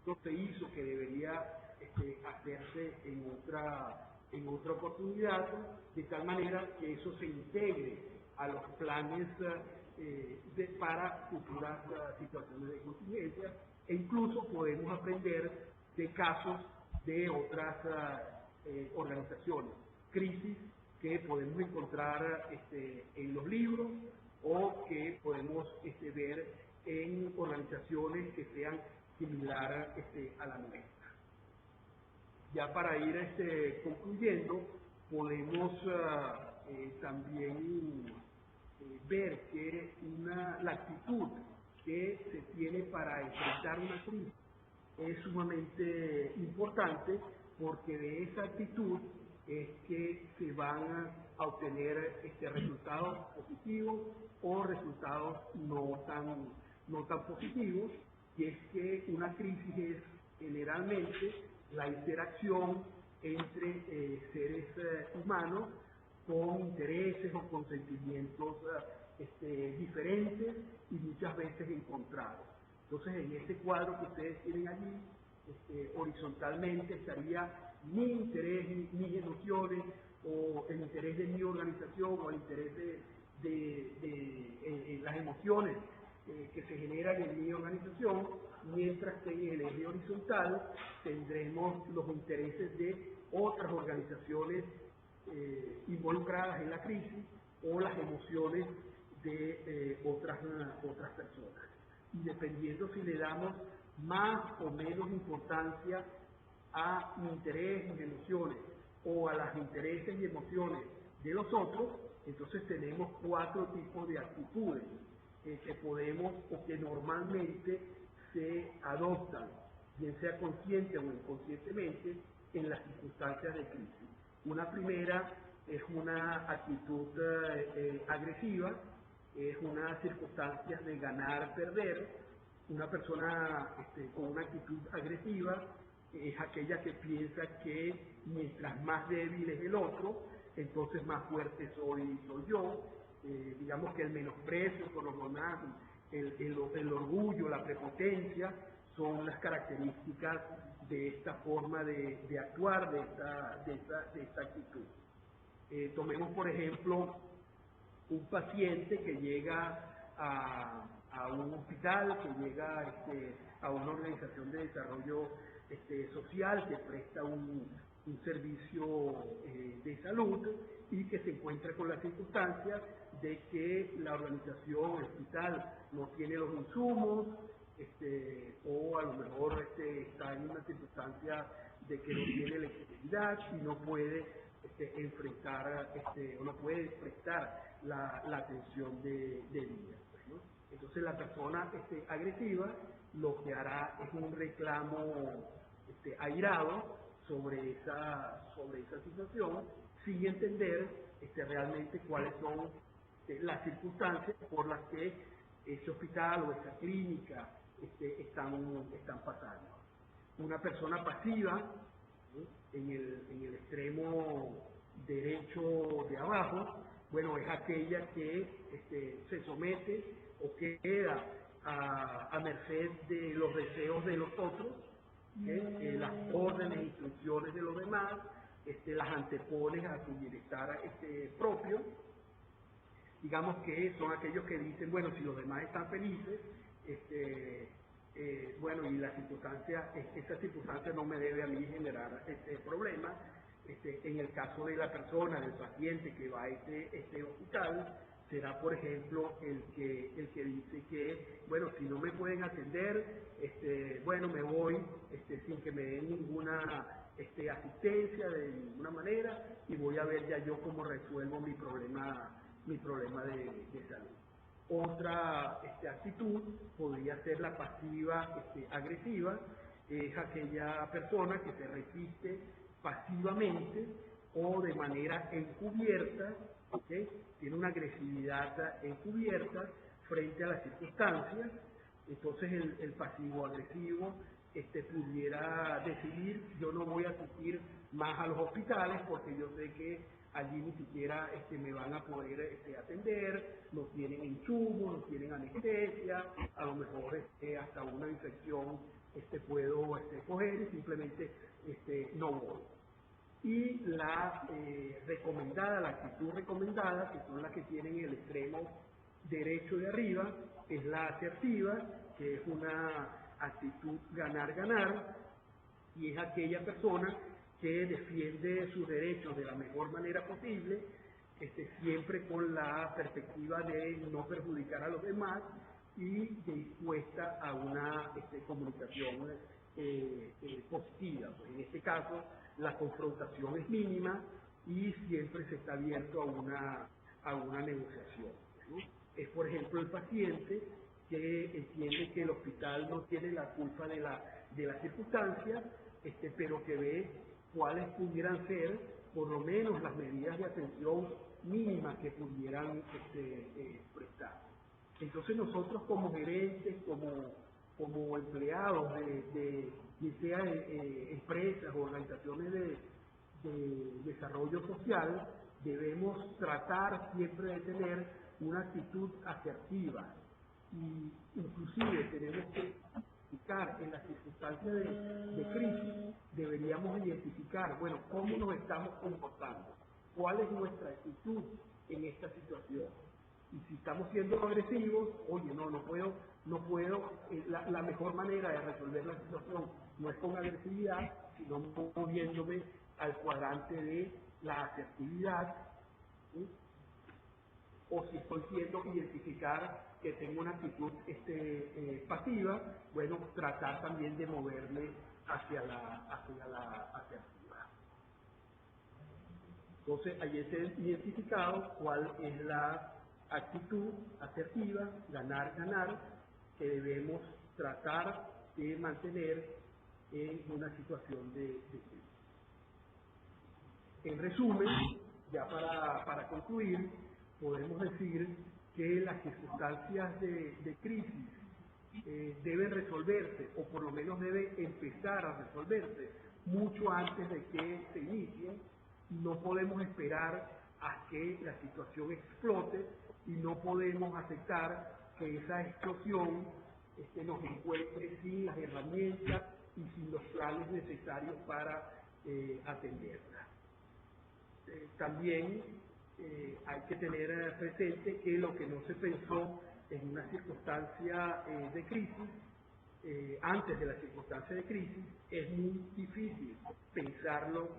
qué se hizo que debería hacerse en otra oportunidad, de tal manera que eso se integre a los planes para futuras situaciones de contingencia, e incluso podemos aprender de casos de otras organizaciones, crisis que podemos encontrar en los libros o que podemos ver en organizaciones que sean similares a la nuestra. Ya para ir concluyendo, podemos también ver que la actitud que se tiene para enfrentar una crisis es sumamente importante, porque de esa actitud es que se van a obtener resultados positivos o resultados no tan positivos, y es que una crisis es generalmente la interacción entre seres humanos con intereses o con sentimientos diferentes y muchas veces encontrados. Entonces, en este cuadro que ustedes tienen allí, horizontalmente estaría mi interés, mis emociones, o el interés de mi organización, o el interés de las emociones que se generan en mi organización, mientras que en el eje horizontal tendremos los intereses de otras organizaciones involucradas en la crisis, o las emociones de otras personas. Y dependiendo si le damos más o menos importancia a mi interés, mis emociones, o a las intereses y emociones de los otros, entonces tenemos 4 tipos de actitudes que podemos, o que normalmente se adoptan, bien sea consciente o inconscientemente, en las circunstancias de crisis. Una primera es una actitud agresiva, es una circunstancia de ganar, perder. Una persona con una actitud agresiva es aquella que piensa que mientras más débil es el otro, entonces más fuerte soy yo. Digamos que el menosprecio, por lo menos el orgullo, la prepotencia, son las características de esta forma de actuar, de esta actitud. Tomemos, por ejemplo, un paciente que llega a un hospital, que llega a una organización de desarrollo social que presta un servicio de salud, y que se encuentra con la circunstancia de que la organización, el hospital, no tiene los insumos, o a lo mejor está en una circunstancia de que no tiene electricidad y no puede enfrentar o no puede prestar la atención de vida, ¿no? Entonces la persona agresiva lo que hará es un reclamo airado sobre esa situación, sin entender realmente cuáles son las circunstancias por las que ese hospital o esa clínica están pasando. Una persona pasiva ¿sí? En el extremo derecho de abajo, bueno, es aquella que se somete o queda a merced de los deseos de los otros, las órdenes e instrucciones de los demás, las antepones a su bienestar propio. Digamos que son aquellos que dicen, bueno, si los demás están felices, bueno, y esa circunstancia no me debe a mí generar problemas. En el caso de la persona, del paciente que va a este hospital, será, por ejemplo, el que dice que, bueno, si no me pueden atender, bueno, me voy sin que me den ninguna asistencia de ninguna manera, y voy a ver ya yo cómo resuelvo mi problema de salud. Otra actitud podría ser la pasiva agresiva, es aquella persona que se resiste pasivamente o de manera encubierta, ¿okay? Tiene una agresividad encubierta frente a las circunstancias. Entonces el pasivo agresivo pudiera decidir, yo no voy a asistir más a los hospitales porque yo sé que allí ni siquiera me van a poder atender, no tienen insumos, no tienen anestesia, a lo mejor hasta una infección puedo coger y simplemente no voy. Y la actitud recomendada, que son las que tienen el extremo derecho de arriba, es la asertiva, que es una actitud ganar-ganar, y es aquella persona que defiende sus derechos de la mejor manera posible, siempre con la perspectiva de no perjudicar a los demás y dispuesta a una comunicación positiva. Pues en este caso, la confrontación es mínima y siempre se está abierto a una negociación, ¿no? Es, por ejemplo, el paciente que entiende que el hospital no tiene la culpa de la circunstancia, pero que ve cuáles pudieran ser, por lo menos, las medidas de atención mínimas que pudieran prestar. Entonces nosotros como gerentes, como empleados de sea empresas o organizaciones de desarrollo social, debemos tratar siempre de tener una actitud asertiva, y inclusive tenemos que identificar en las circunstancias de crisis, deberíamos identificar, bueno, cómo nos estamos comportando, cuál es nuestra actitud en esta situación. Y si estamos siendo agresivos, oye, no puedo, la mejor manera de resolver la situación no es con agresividad, sino moviéndome al cuadrante de la asertividad, ¿sí? O si estoy siendo identificar que tengo una actitud pasiva, bueno, tratar también de moverme hacia la asertiva. Entonces, ahí está identificado cuál es la actitud asertiva, ganar-ganar, que debemos tratar de mantener en una situación de crisis. En resumen, ya para concluir, podemos decir que las circunstancias de crisis deben resolverse, o por lo menos deben empezar a resolverse mucho antes de que se inicien. No podemos esperar a que la situación explote y no podemos aceptar que esa explosión nos encuentre sin las herramientas y sin los planes necesarios para atenderla. También hay que tener presente que lo que no se pensó en una circunstancia de crisis, antes de la circunstancia de crisis, es muy difícil pensarlo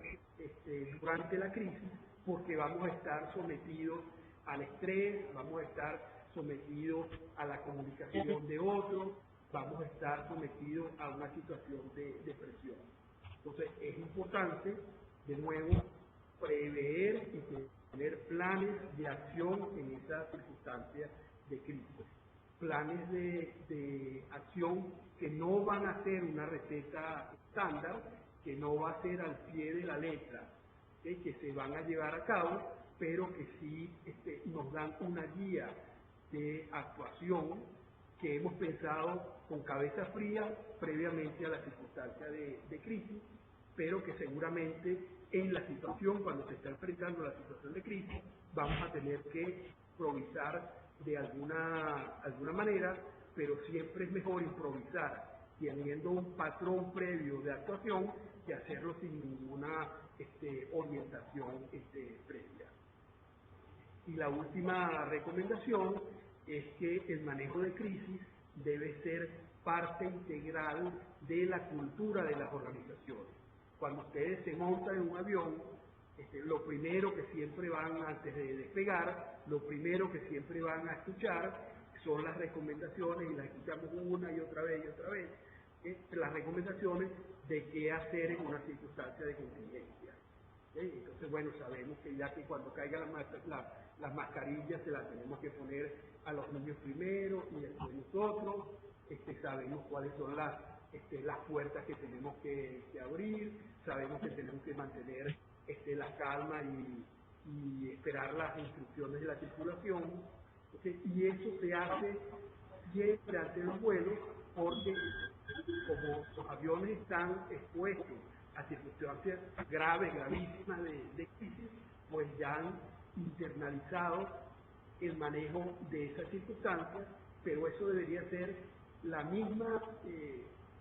durante la crisis, porque vamos a estar sometidos al estrés, vamos a estar sometidos a la comunicación de otros, vamos a estar sometidos a una situación de presión. Entonces es importante, de nuevo, prever y tener planes de acción en esa circunstancia de crisis. Planes de acción que no van a ser una receta estándar, que no va a ser al pie de la letra, que se van a llevar a cabo, pero que sí nos dan una guía de actuación que hemos pensado con cabeza fría previamente a la circunstancia de crisis, pero que seguramente en la situación, cuando se está enfrentando a la situación de crisis, vamos a tener que improvisar de alguna manera, pero siempre es mejor improvisar teniendo un patrón previo de actuación que hacerlo sin ninguna orientación previa. Y la última recomendación es que el manejo de crisis debe ser parte integral de la cultura de las organizaciones. Cuando ustedes se montan en un avión, lo primero que siempre van, antes de despegar, lo primero que siempre van a escuchar son las recomendaciones, y las escuchamos una y otra vez, las recomendaciones de qué hacer en una circunstancia de contingencia. Entonces, bueno, sabemos que ya que cuando caigan las mascarillas se las tenemos que poner a los niños primero y después nosotros, sabemos cuáles son las puertas que tenemos que abrir, sabemos que tenemos que mantener la calma y esperar las instrucciones de la tripulación, y eso se hace siempre antes de los vuelos, porque como los aviones están expuestos a circunstancias graves, gravísimas de crisis, pues ya han internalizado el manejo de esas circunstancias, pero eso debería ser la misma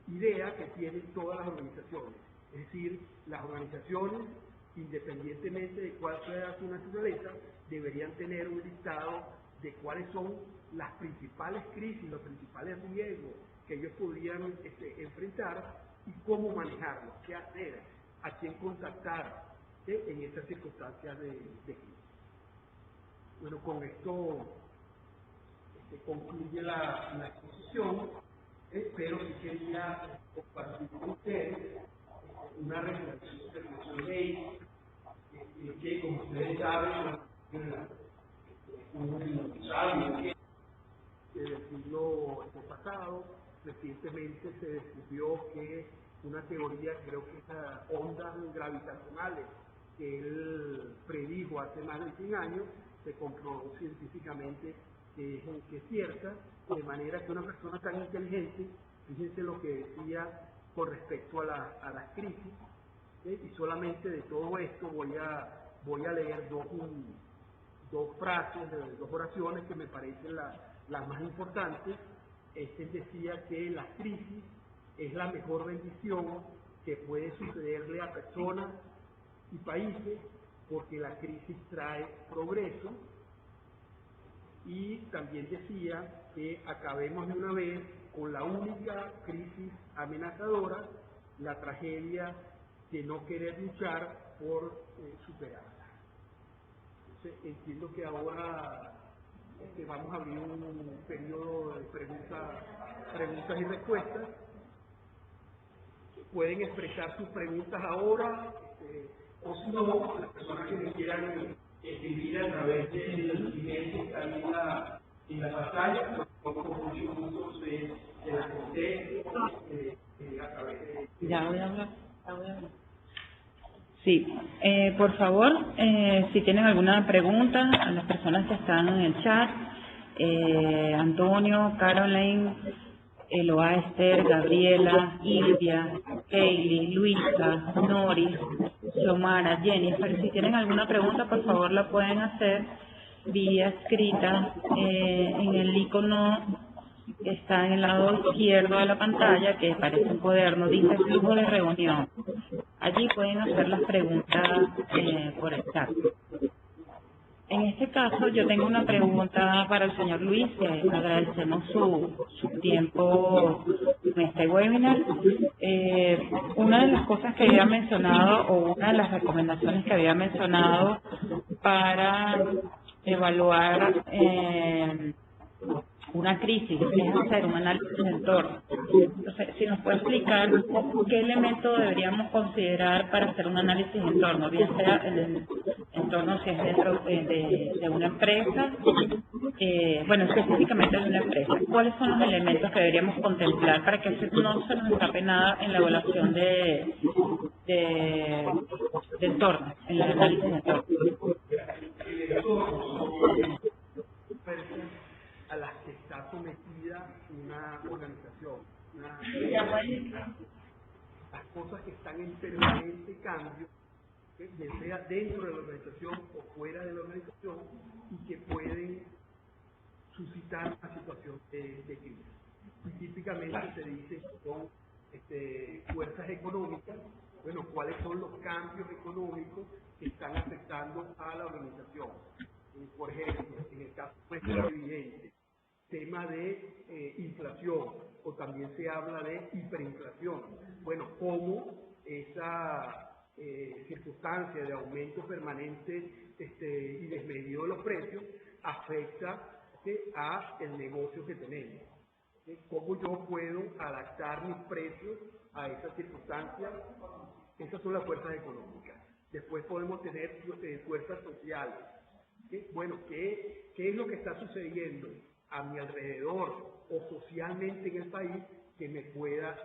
idea que tienen todas las organizaciones. Es decir, las organizaciones, independientemente de cuál sea su naturaleza, deberían tener un listado de cuáles son las principales crisis, los principales riesgos que ellos podrían enfrentar y cómo manejarlos, qué hacer, a quién contactar en estas circunstancias de crisis. Bueno, con esto concluye la exposición, pero sí quería compartir con ustedes una reflexión de ley que, como ustedes saben, un sabio del siglo pasado, recientemente se descubrió que una teoría, creo que esas ondas gravitacionales que él predijo hace más de 100 años, se comprobó científicamente que es cierta, de manera que una persona tan inteligente, fíjense lo que decía con respecto a las crisis, y solamente de todo esto voy a leer dos frases, dos oraciones que me parecen las más importantes. Él decía que la crisis es la mejor bendición que puede sucederle a personas y países, porque la crisis trae progreso. Y también decía que acabemos de una vez con la única crisis amenazadora, la tragedia de no querer luchar por superarla. Entonces, entiendo que ahora vamos a abrir un periodo de preguntas y respuestas. Pueden expresar sus preguntas ahora, o si no, las personas que me quieran escribir a través del email que está ahí en la pantalla, con mucho gusto se las contesto a través de... Ya voy a hablar. Sí, por favor, si tienen alguna pregunta a las personas que están en el chat, Antonio, Caroline, Eloa, Esther, Gabriela, Ilvia, Hailey, Luisa, Nori, Xiomara, Jennifer, si tienen alguna pregunta, por favor la pueden hacer vía escrita en el icono que está en el lado izquierdo de la pantalla, que parece un cuaderno, dice flujo de reunión. Allí pueden hacer las preguntas por el chat. En este caso, yo tengo una pregunta para el señor Luis, que agradecemos su tiempo en este webinar. Una de las cosas que había mencionado, o una de las recomendaciones que había mencionado para evaluar una crisis, es hacer un análisis de entorno. Entonces, si nos puede explicar qué elementos deberíamos considerar para hacer un análisis de entorno, bien sea el entorno si es dentro de una empresa, bueno, específicamente de una empresa. ¿Cuáles son los elementos que deberíamos contemplar para que no se nos escape nada en la evaluación de entorno, en el análisis de entorno? A las que está sometida una organización, las cosas que están están en permanente cambio, ya sea dentro de la organización o fuera de la organización, y que pueden suscitar una situación de crisis. Y típicamente se dice que son fuerzas económicas. Bueno, ¿cuáles son los cambios económicos que están afectando a la organización? Por ejemplo, en el caso más evidente, tema de inflación, o también se habla de hiperinflación. Bueno, cómo esa circunstancia de aumento permanente y desmedido de los precios afecta a el negocio que tenemos. ¿Cómo yo puedo adaptar mis precios a esa circunstancia? Esas son las fuerzas económicas. Después podemos tener fuerzas sociales. Bueno, ¿qué es lo que está sucediendo a mi alrededor o socialmente en el país que me pueda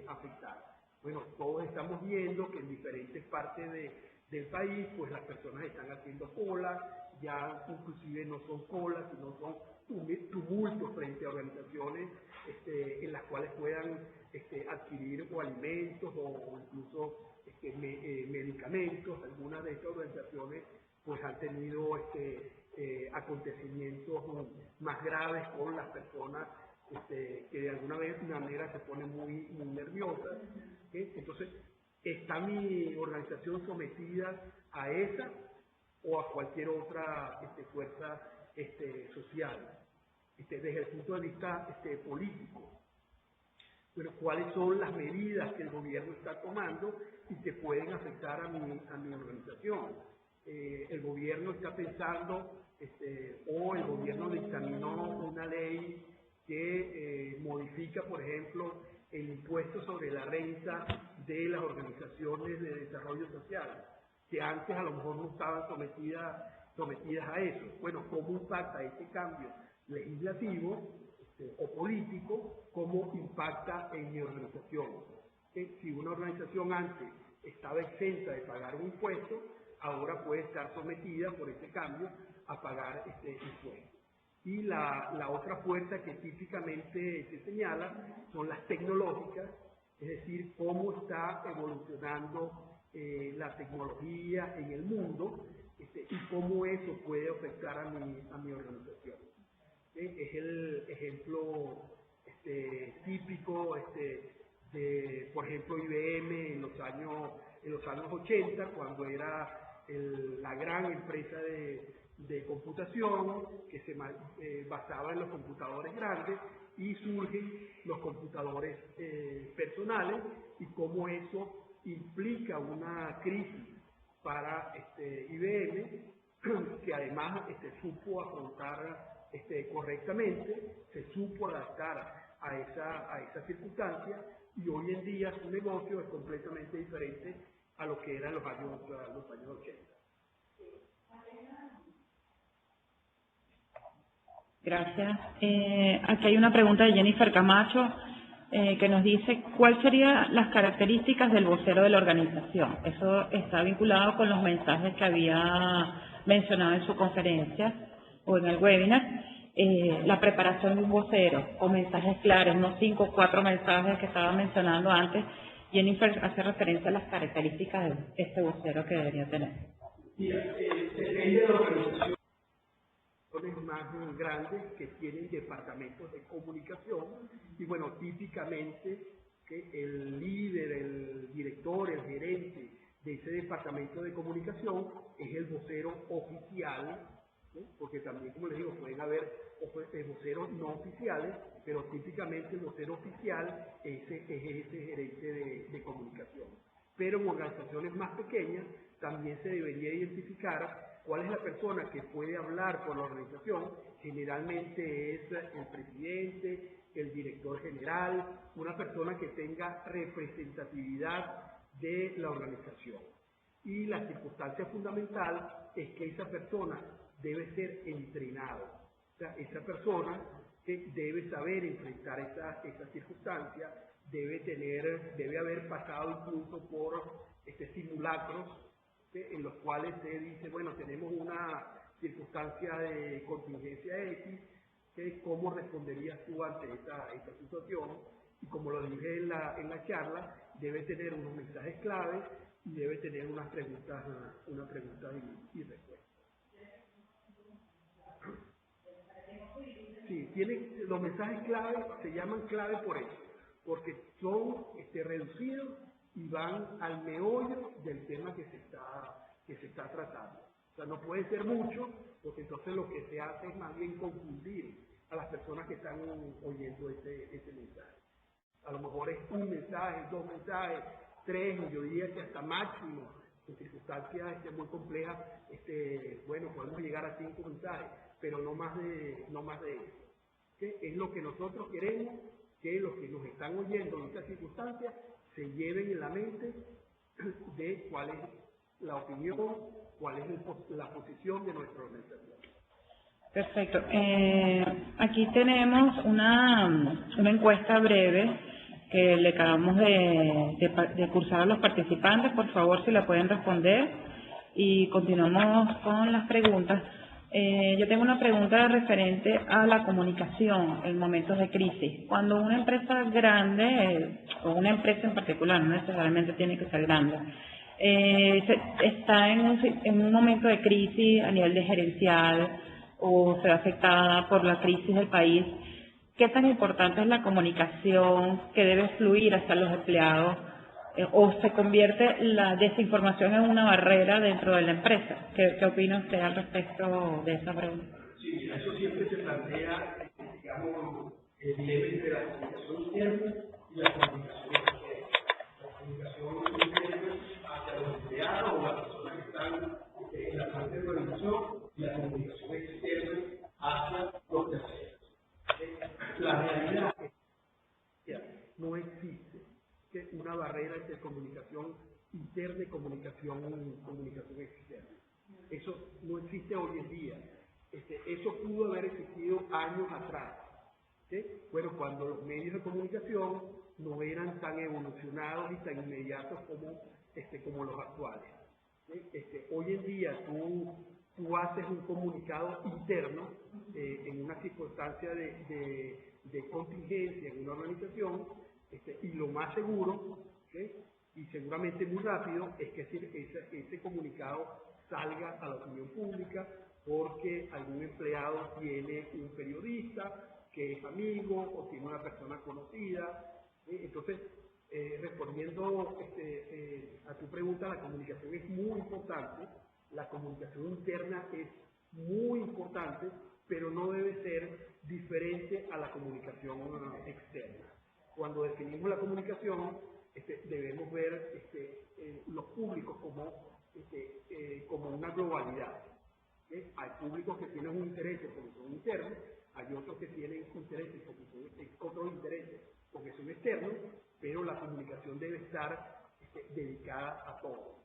afectar? Bueno, todos estamos viendo que en diferentes partes del país, pues las personas están haciendo colas, ya inclusive no son colas, sino son tumultos frente a organizaciones en las cuales puedan adquirir o alimentos o incluso medicamentos. Algunas de estas organizaciones pues han tenido acontecimientos más graves con las personas que de alguna manera se ponen muy nerviosas. Entonces, ¿está mi organización sometida a esa o a cualquier otra fuerza social? Desde el punto de vista político, pero ¿cuáles son las medidas que el gobierno está tomando y que pueden afectar a mi organización? El gobierno está pensando, o el gobierno dictaminó una ley que modifica, por ejemplo, el impuesto sobre la renta de las organizaciones de desarrollo social, que antes a lo mejor no estaban sometidas a eso. Bueno, ¿cómo impacta este cambio legislativo o político? ¿Cómo impacta en mi organización? Si una organización antes estaba exenta de pagar un impuesto, ahora puede estar sometida por este cambio a pagar este impuesto. Y la otra fuerza que típicamente se señala son las tecnológicas, es decir, cómo está evolucionando la tecnología en el mundo y cómo eso puede afectar a mi organización. Es el ejemplo típico de, por ejemplo, IBM en los años 80, cuando era la gran empresa de computación que se basaba en los computadores grandes, y surgen los computadores personales, y cómo eso implica una crisis para IBM, que además supo afrontar correctamente, se supo adaptar a esa circunstancia, y hoy en día su negocio es completamente diferente a lo que era en los años 80. Gracias. Aquí hay una pregunta de Jennifer Camacho que nos dice cuáles serían las características del vocero de la organización. Eso está vinculado con los mensajes que había mencionado en su conferencia o en el webinar. La preparación de un vocero con mensajes claros, no 5 o 4 mensajes que estaba mencionando antes. Jennifer hace referencia a las características de este vocero que debería tener. Depende de la organización más grandes que tienen departamentos de comunicación, y bueno, típicamente que el líder, el director, el gerente de ese departamento de comunicación es el vocero oficial, ¿sí? Porque también, como les digo, pueden haber voceros no oficiales, pero típicamente el vocero oficial es ese gerente de comunicación. Pero en organizaciones más pequeñas también se debería identificar cuál es la persona que puede hablar por la organización. Generalmente es el presidente, el director general, una persona que tenga representatividad de la organización. Y la circunstancia fundamental es que esa persona debe ser entrenado. O sea, esa persona debe saber enfrentar esa circunstancia, debe haber pasado incluso por simulacros en los cuales se dice, bueno, tenemos una circunstancia de contingencia X, ¿cómo responderías tú ante esta situación? Y como lo dije en la charla, debe tener unos mensajes clave y debe tener una pregunta y respuesta. Sí, los mensajes clave se llaman clave por eso, porque son reducidos y van al meollo del tema que se está tratando. O sea, no puede ser mucho, porque entonces lo que se hace es más bien confundir a las personas que están oyendo ese mensaje. A lo mejor es un mensaje, 2 mensajes, 3, yo diría que hasta máximo, en circunstancias muy complejas, bueno, podemos llegar a 5 mensajes, pero no más de eso. ¿Qué es lo que nosotros queremos? Que los que nos están oyendo en estas circunstancias se lleven en la mente de cuál es la opinión, cuál es la posición de nuestra organización. Perfecto. Aquí tenemos una encuesta breve que le acabamos de cursar a los participantes. Por favor, si la pueden responder. Y continuamos con las preguntas. Yo tengo una pregunta referente a la comunicación en momentos de crisis. Cuando una empresa grande, o una empresa en particular, no necesariamente tiene que ser grande, está en un momento de crisis a nivel de gerencial o se ve afectada por la crisis del país, ¿qué tan importante es la comunicación que debe fluir hacia los empleados o se convierte la desinformación en una barrera dentro de la empresa? ¿Qué opina usted al respecto de esa pregunta? Sí, eso siempre se plantea, digamos, el dilema entre la comunicación interna y la comunicación externa. La comunicación interna hacia los empleados o las personas que están en la parte de organización y la comunicación externa hacia los terceros. La realidad es que no existe una barrera entre comunicación interna y comunicación externa. Eso no existe hoy en día. Eso pudo haber existido años atrás. ¿Sí? Bueno, cuando los medios de comunicación no eran tan evolucionados y tan inmediatos como los actuales. ¿Sí? Hoy en día tú haces un comunicado interno en una circunstancia de contingencia en una organización y lo más seguro, ¿sí? Y seguramente muy rápido, es que ese comunicado salga a la opinión pública porque algún empleado tiene un periodista que es amigo o tiene una persona conocida. Entonces, respondiendo a tu pregunta, la comunicación es muy importante, la comunicación interna es muy importante, pero no debe ser diferente a la comunicación externa. Cuando definimos la comunicación, debemos ver los públicos como una globalidad. ¿Sí? Hay públicos que tienen un interés porque son internos, hay otros que tienen intereses porque son otros intereses porque son externos, pero la comunicación debe estar dedicada a todos.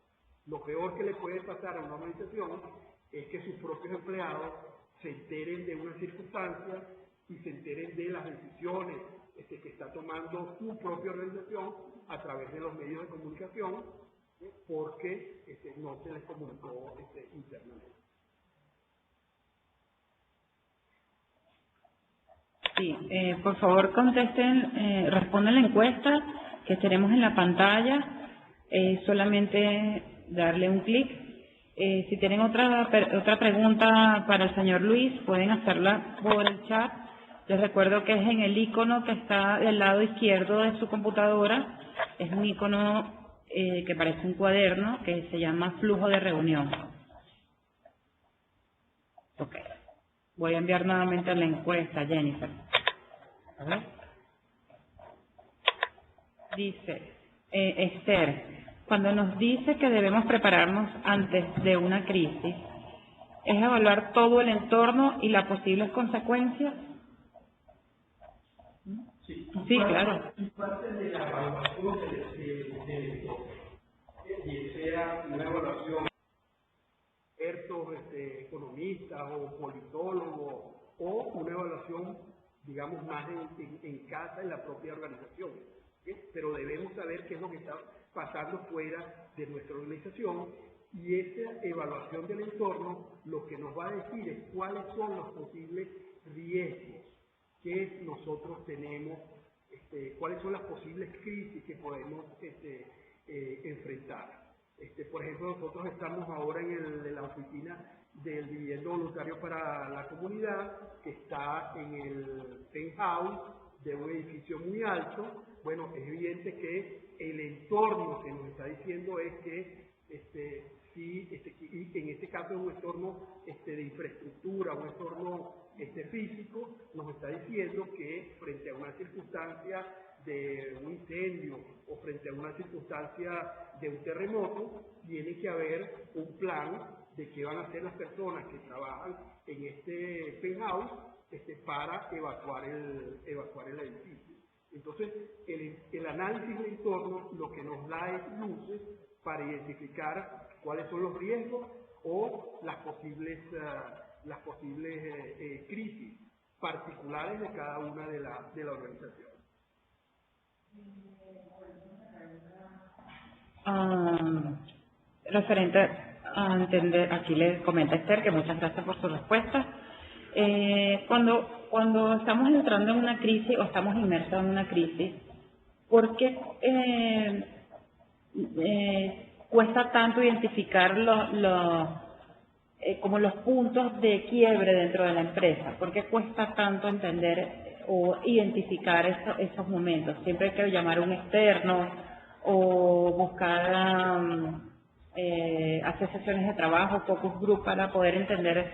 Lo peor que le puede pasar a una organización es que sus propios empleados se enteren de una circunstancia y se enteren de las decisiones que está tomando su propia organización a través de los medios de comunicación, porque no se les comunicó internamente. Sí, por favor contesten, respondan la encuesta que tenemos en la pantalla, solamente darle un clic. Si tienen otra pregunta para el señor Luis, pueden hacerla por el chat. Les recuerdo que es en el icono que está del lado izquierdo de su computadora, es un icono que parece un cuaderno que se llama flujo de reunión. Ok. Voy a enviar nuevamente la encuesta, Jennifer. A ver. Dice, Esther, cuando nos dice que debemos prepararnos antes de una crisis, ¿es evaluar todo el entorno y las posibles consecuencias? Sí, claro. Parte de la evaluación del entorno, y sea una evaluación expertos, economistas o politólogos, o una evaluación, digamos, más en casa, en la propia organización. ¿Sí? Pero debemos saber qué es lo que está pasando fuera de nuestra organización, y esa evaluación del entorno lo que nos va a decir es cuáles son los posibles riesgos que nosotros tenemos cuáles son las posibles crisis que podemos enfrentar. Por ejemplo, nosotros estamos ahora en la oficina del dividendo voluntario para la comunidad, que está en el penthouse de un edificio muy alto. Bueno, es evidente que el entorno que nos está diciendo es que y en este caso es un entorno de infraestructura, un entorno físico, nos está diciendo que frente a una circunstancia de un incendio o frente a una circunstancia de un terremoto, tiene que haber un plan de qué van a hacer las personas que trabajan en este penthouse para evacuar el edificio. Entonces, el análisis del entorno lo que nos da es luces para identificar cuáles son los riesgos o las posibles crisis particulares de cada una de la organización. Referente a entender, aquí le comenta Esther que muchas gracias por su respuesta. Cuando estamos entrando en una crisis o estamos inmersos en una crisis, ¿por qué cuesta tanto identificar como los puntos de quiebre dentro de la empresa? ¿Por qué cuesta tanto entender o identificar esos momentos? Siempre hay que llamar a un externo o buscar hacer sesiones de trabajo, focus group, para poder entender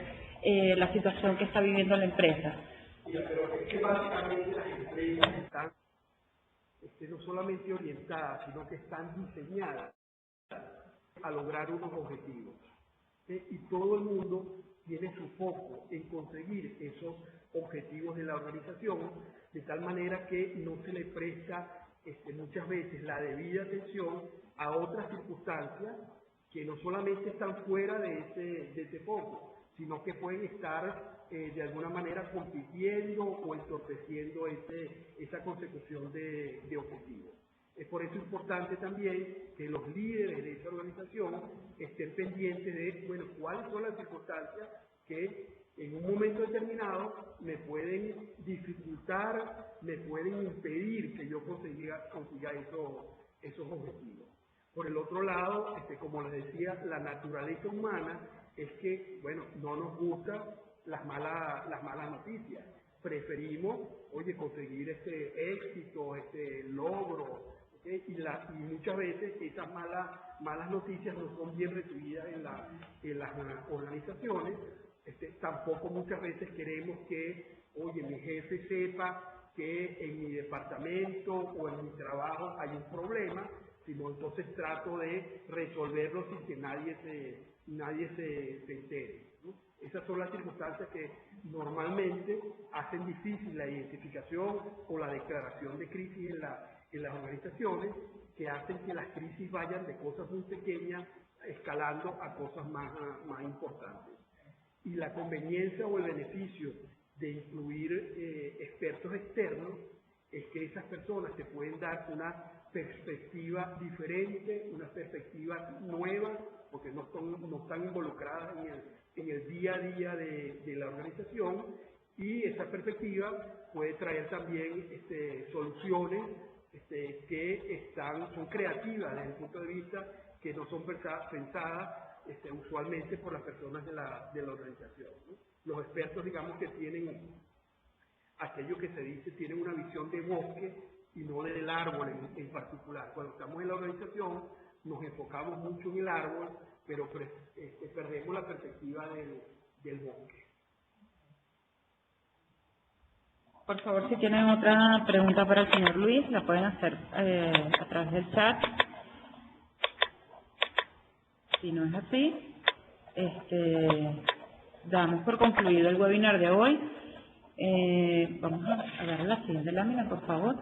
la situación que está viviendo la empresa. Pero es que básicamente las empresas están no solamente orientadas, sino que están diseñadas a lograr unos objetivos. Y todo el mundo tiene su foco en conseguir esos objetivos de la organización, de tal manera que no se le presta muchas veces la debida atención a otras circunstancias que no solamente están fuera de ese foco, sino que pueden estar de alguna manera compitiendo o entorpeciendo esa consecución de objetivos. Es por eso importante también que los líderes de esa organización estén pendientes de, bueno, cuáles son las circunstancias que en un momento determinado me pueden dificultar, me pueden impedir que yo consiga esos objetivos. Por el otro lado, como les decía, la naturaleza humana es que, bueno, no nos gustan las malas noticias. Preferimos, conseguir éxito, logro, ¿okay? Y muchas veces esas malas noticias no son bien recibidas en las organizaciones. Tampoco muchas veces queremos que, mi jefe sepa que en mi departamento o en mi trabajo hay un problema, sino entonces trato de resolverlo sin que nadie se entere, ¿no? Esas son las circunstancias que normalmente hacen difícil la identificación o la declaración de crisis en las organizaciones, que hacen que las crisis vayan de cosas muy pequeñas escalando a cosas más importantes. Y la conveniencia o el beneficio de incluir expertos externos es que esas personas te pueden dar una perspectiva diferente, una perspectiva nueva, porque no están involucradas en el día a día de la organización, y esa perspectiva puede traer también soluciones que son creativas desde el punto de vista que no son pensadas usualmente por las personas de la organización, ¿no? Los expertos, digamos, que tienen aquello que se dice, tienen una visión de bosque y no del árbol en particular. Cuando estamos en la organización nos enfocamos mucho en el árbol, pero perdemos la perspectiva del bosque. Por favor, si tienen otra pregunta para el señor Luis, la pueden hacer a través del chat. Si no es así, damos por concluido el webinar de hoy. Vamos a ver la siguiente lámina, por favor.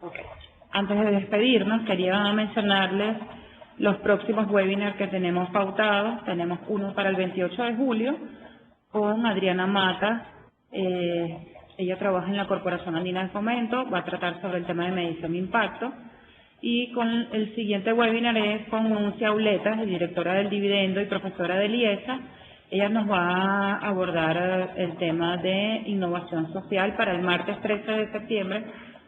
Okay. Antes de despedirnos, quería mencionarles los próximos webinars que tenemos pautados. Tenemos uno para el 28 de julio con Adriana Mata. Ella trabaja en la Corporación Andina de Fomento, va a tratar sobre el tema de medición de impacto. Y con el siguiente webinar es con Nuncia Auletas, directora del Dividendo y profesora de IESA, Ella nos va a abordar el tema de innovación social para el martes 13 de septiembre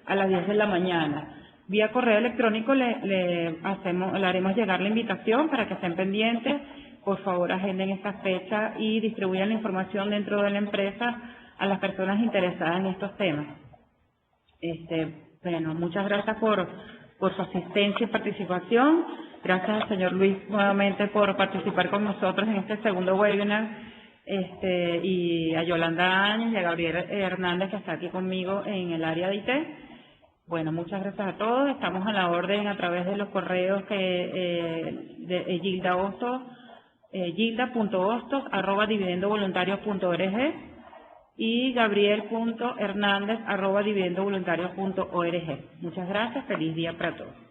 a las 10 de la mañana. Vía correo electrónico le haremos llegar la invitación para que estén pendientes. Por favor, agenden esta fecha y distribuyan la información dentro de la empresa a las personas interesadas en estos temas. Bueno, muchas gracias por su asistencia y participación. Gracias al señor Luis nuevamente por participar con nosotros en este segundo webinar, y a Yolanda Áñez y a Gabriel Hernández, que está aquí conmigo en el área de IT. Bueno, muchas gracias a todos. Estamos a la orden a través de los correos de gilda.hostos@dividendovoluntarios.org y gabriel.hernandez@dividendovoluntarios.org. Muchas gracias. Feliz día para todos.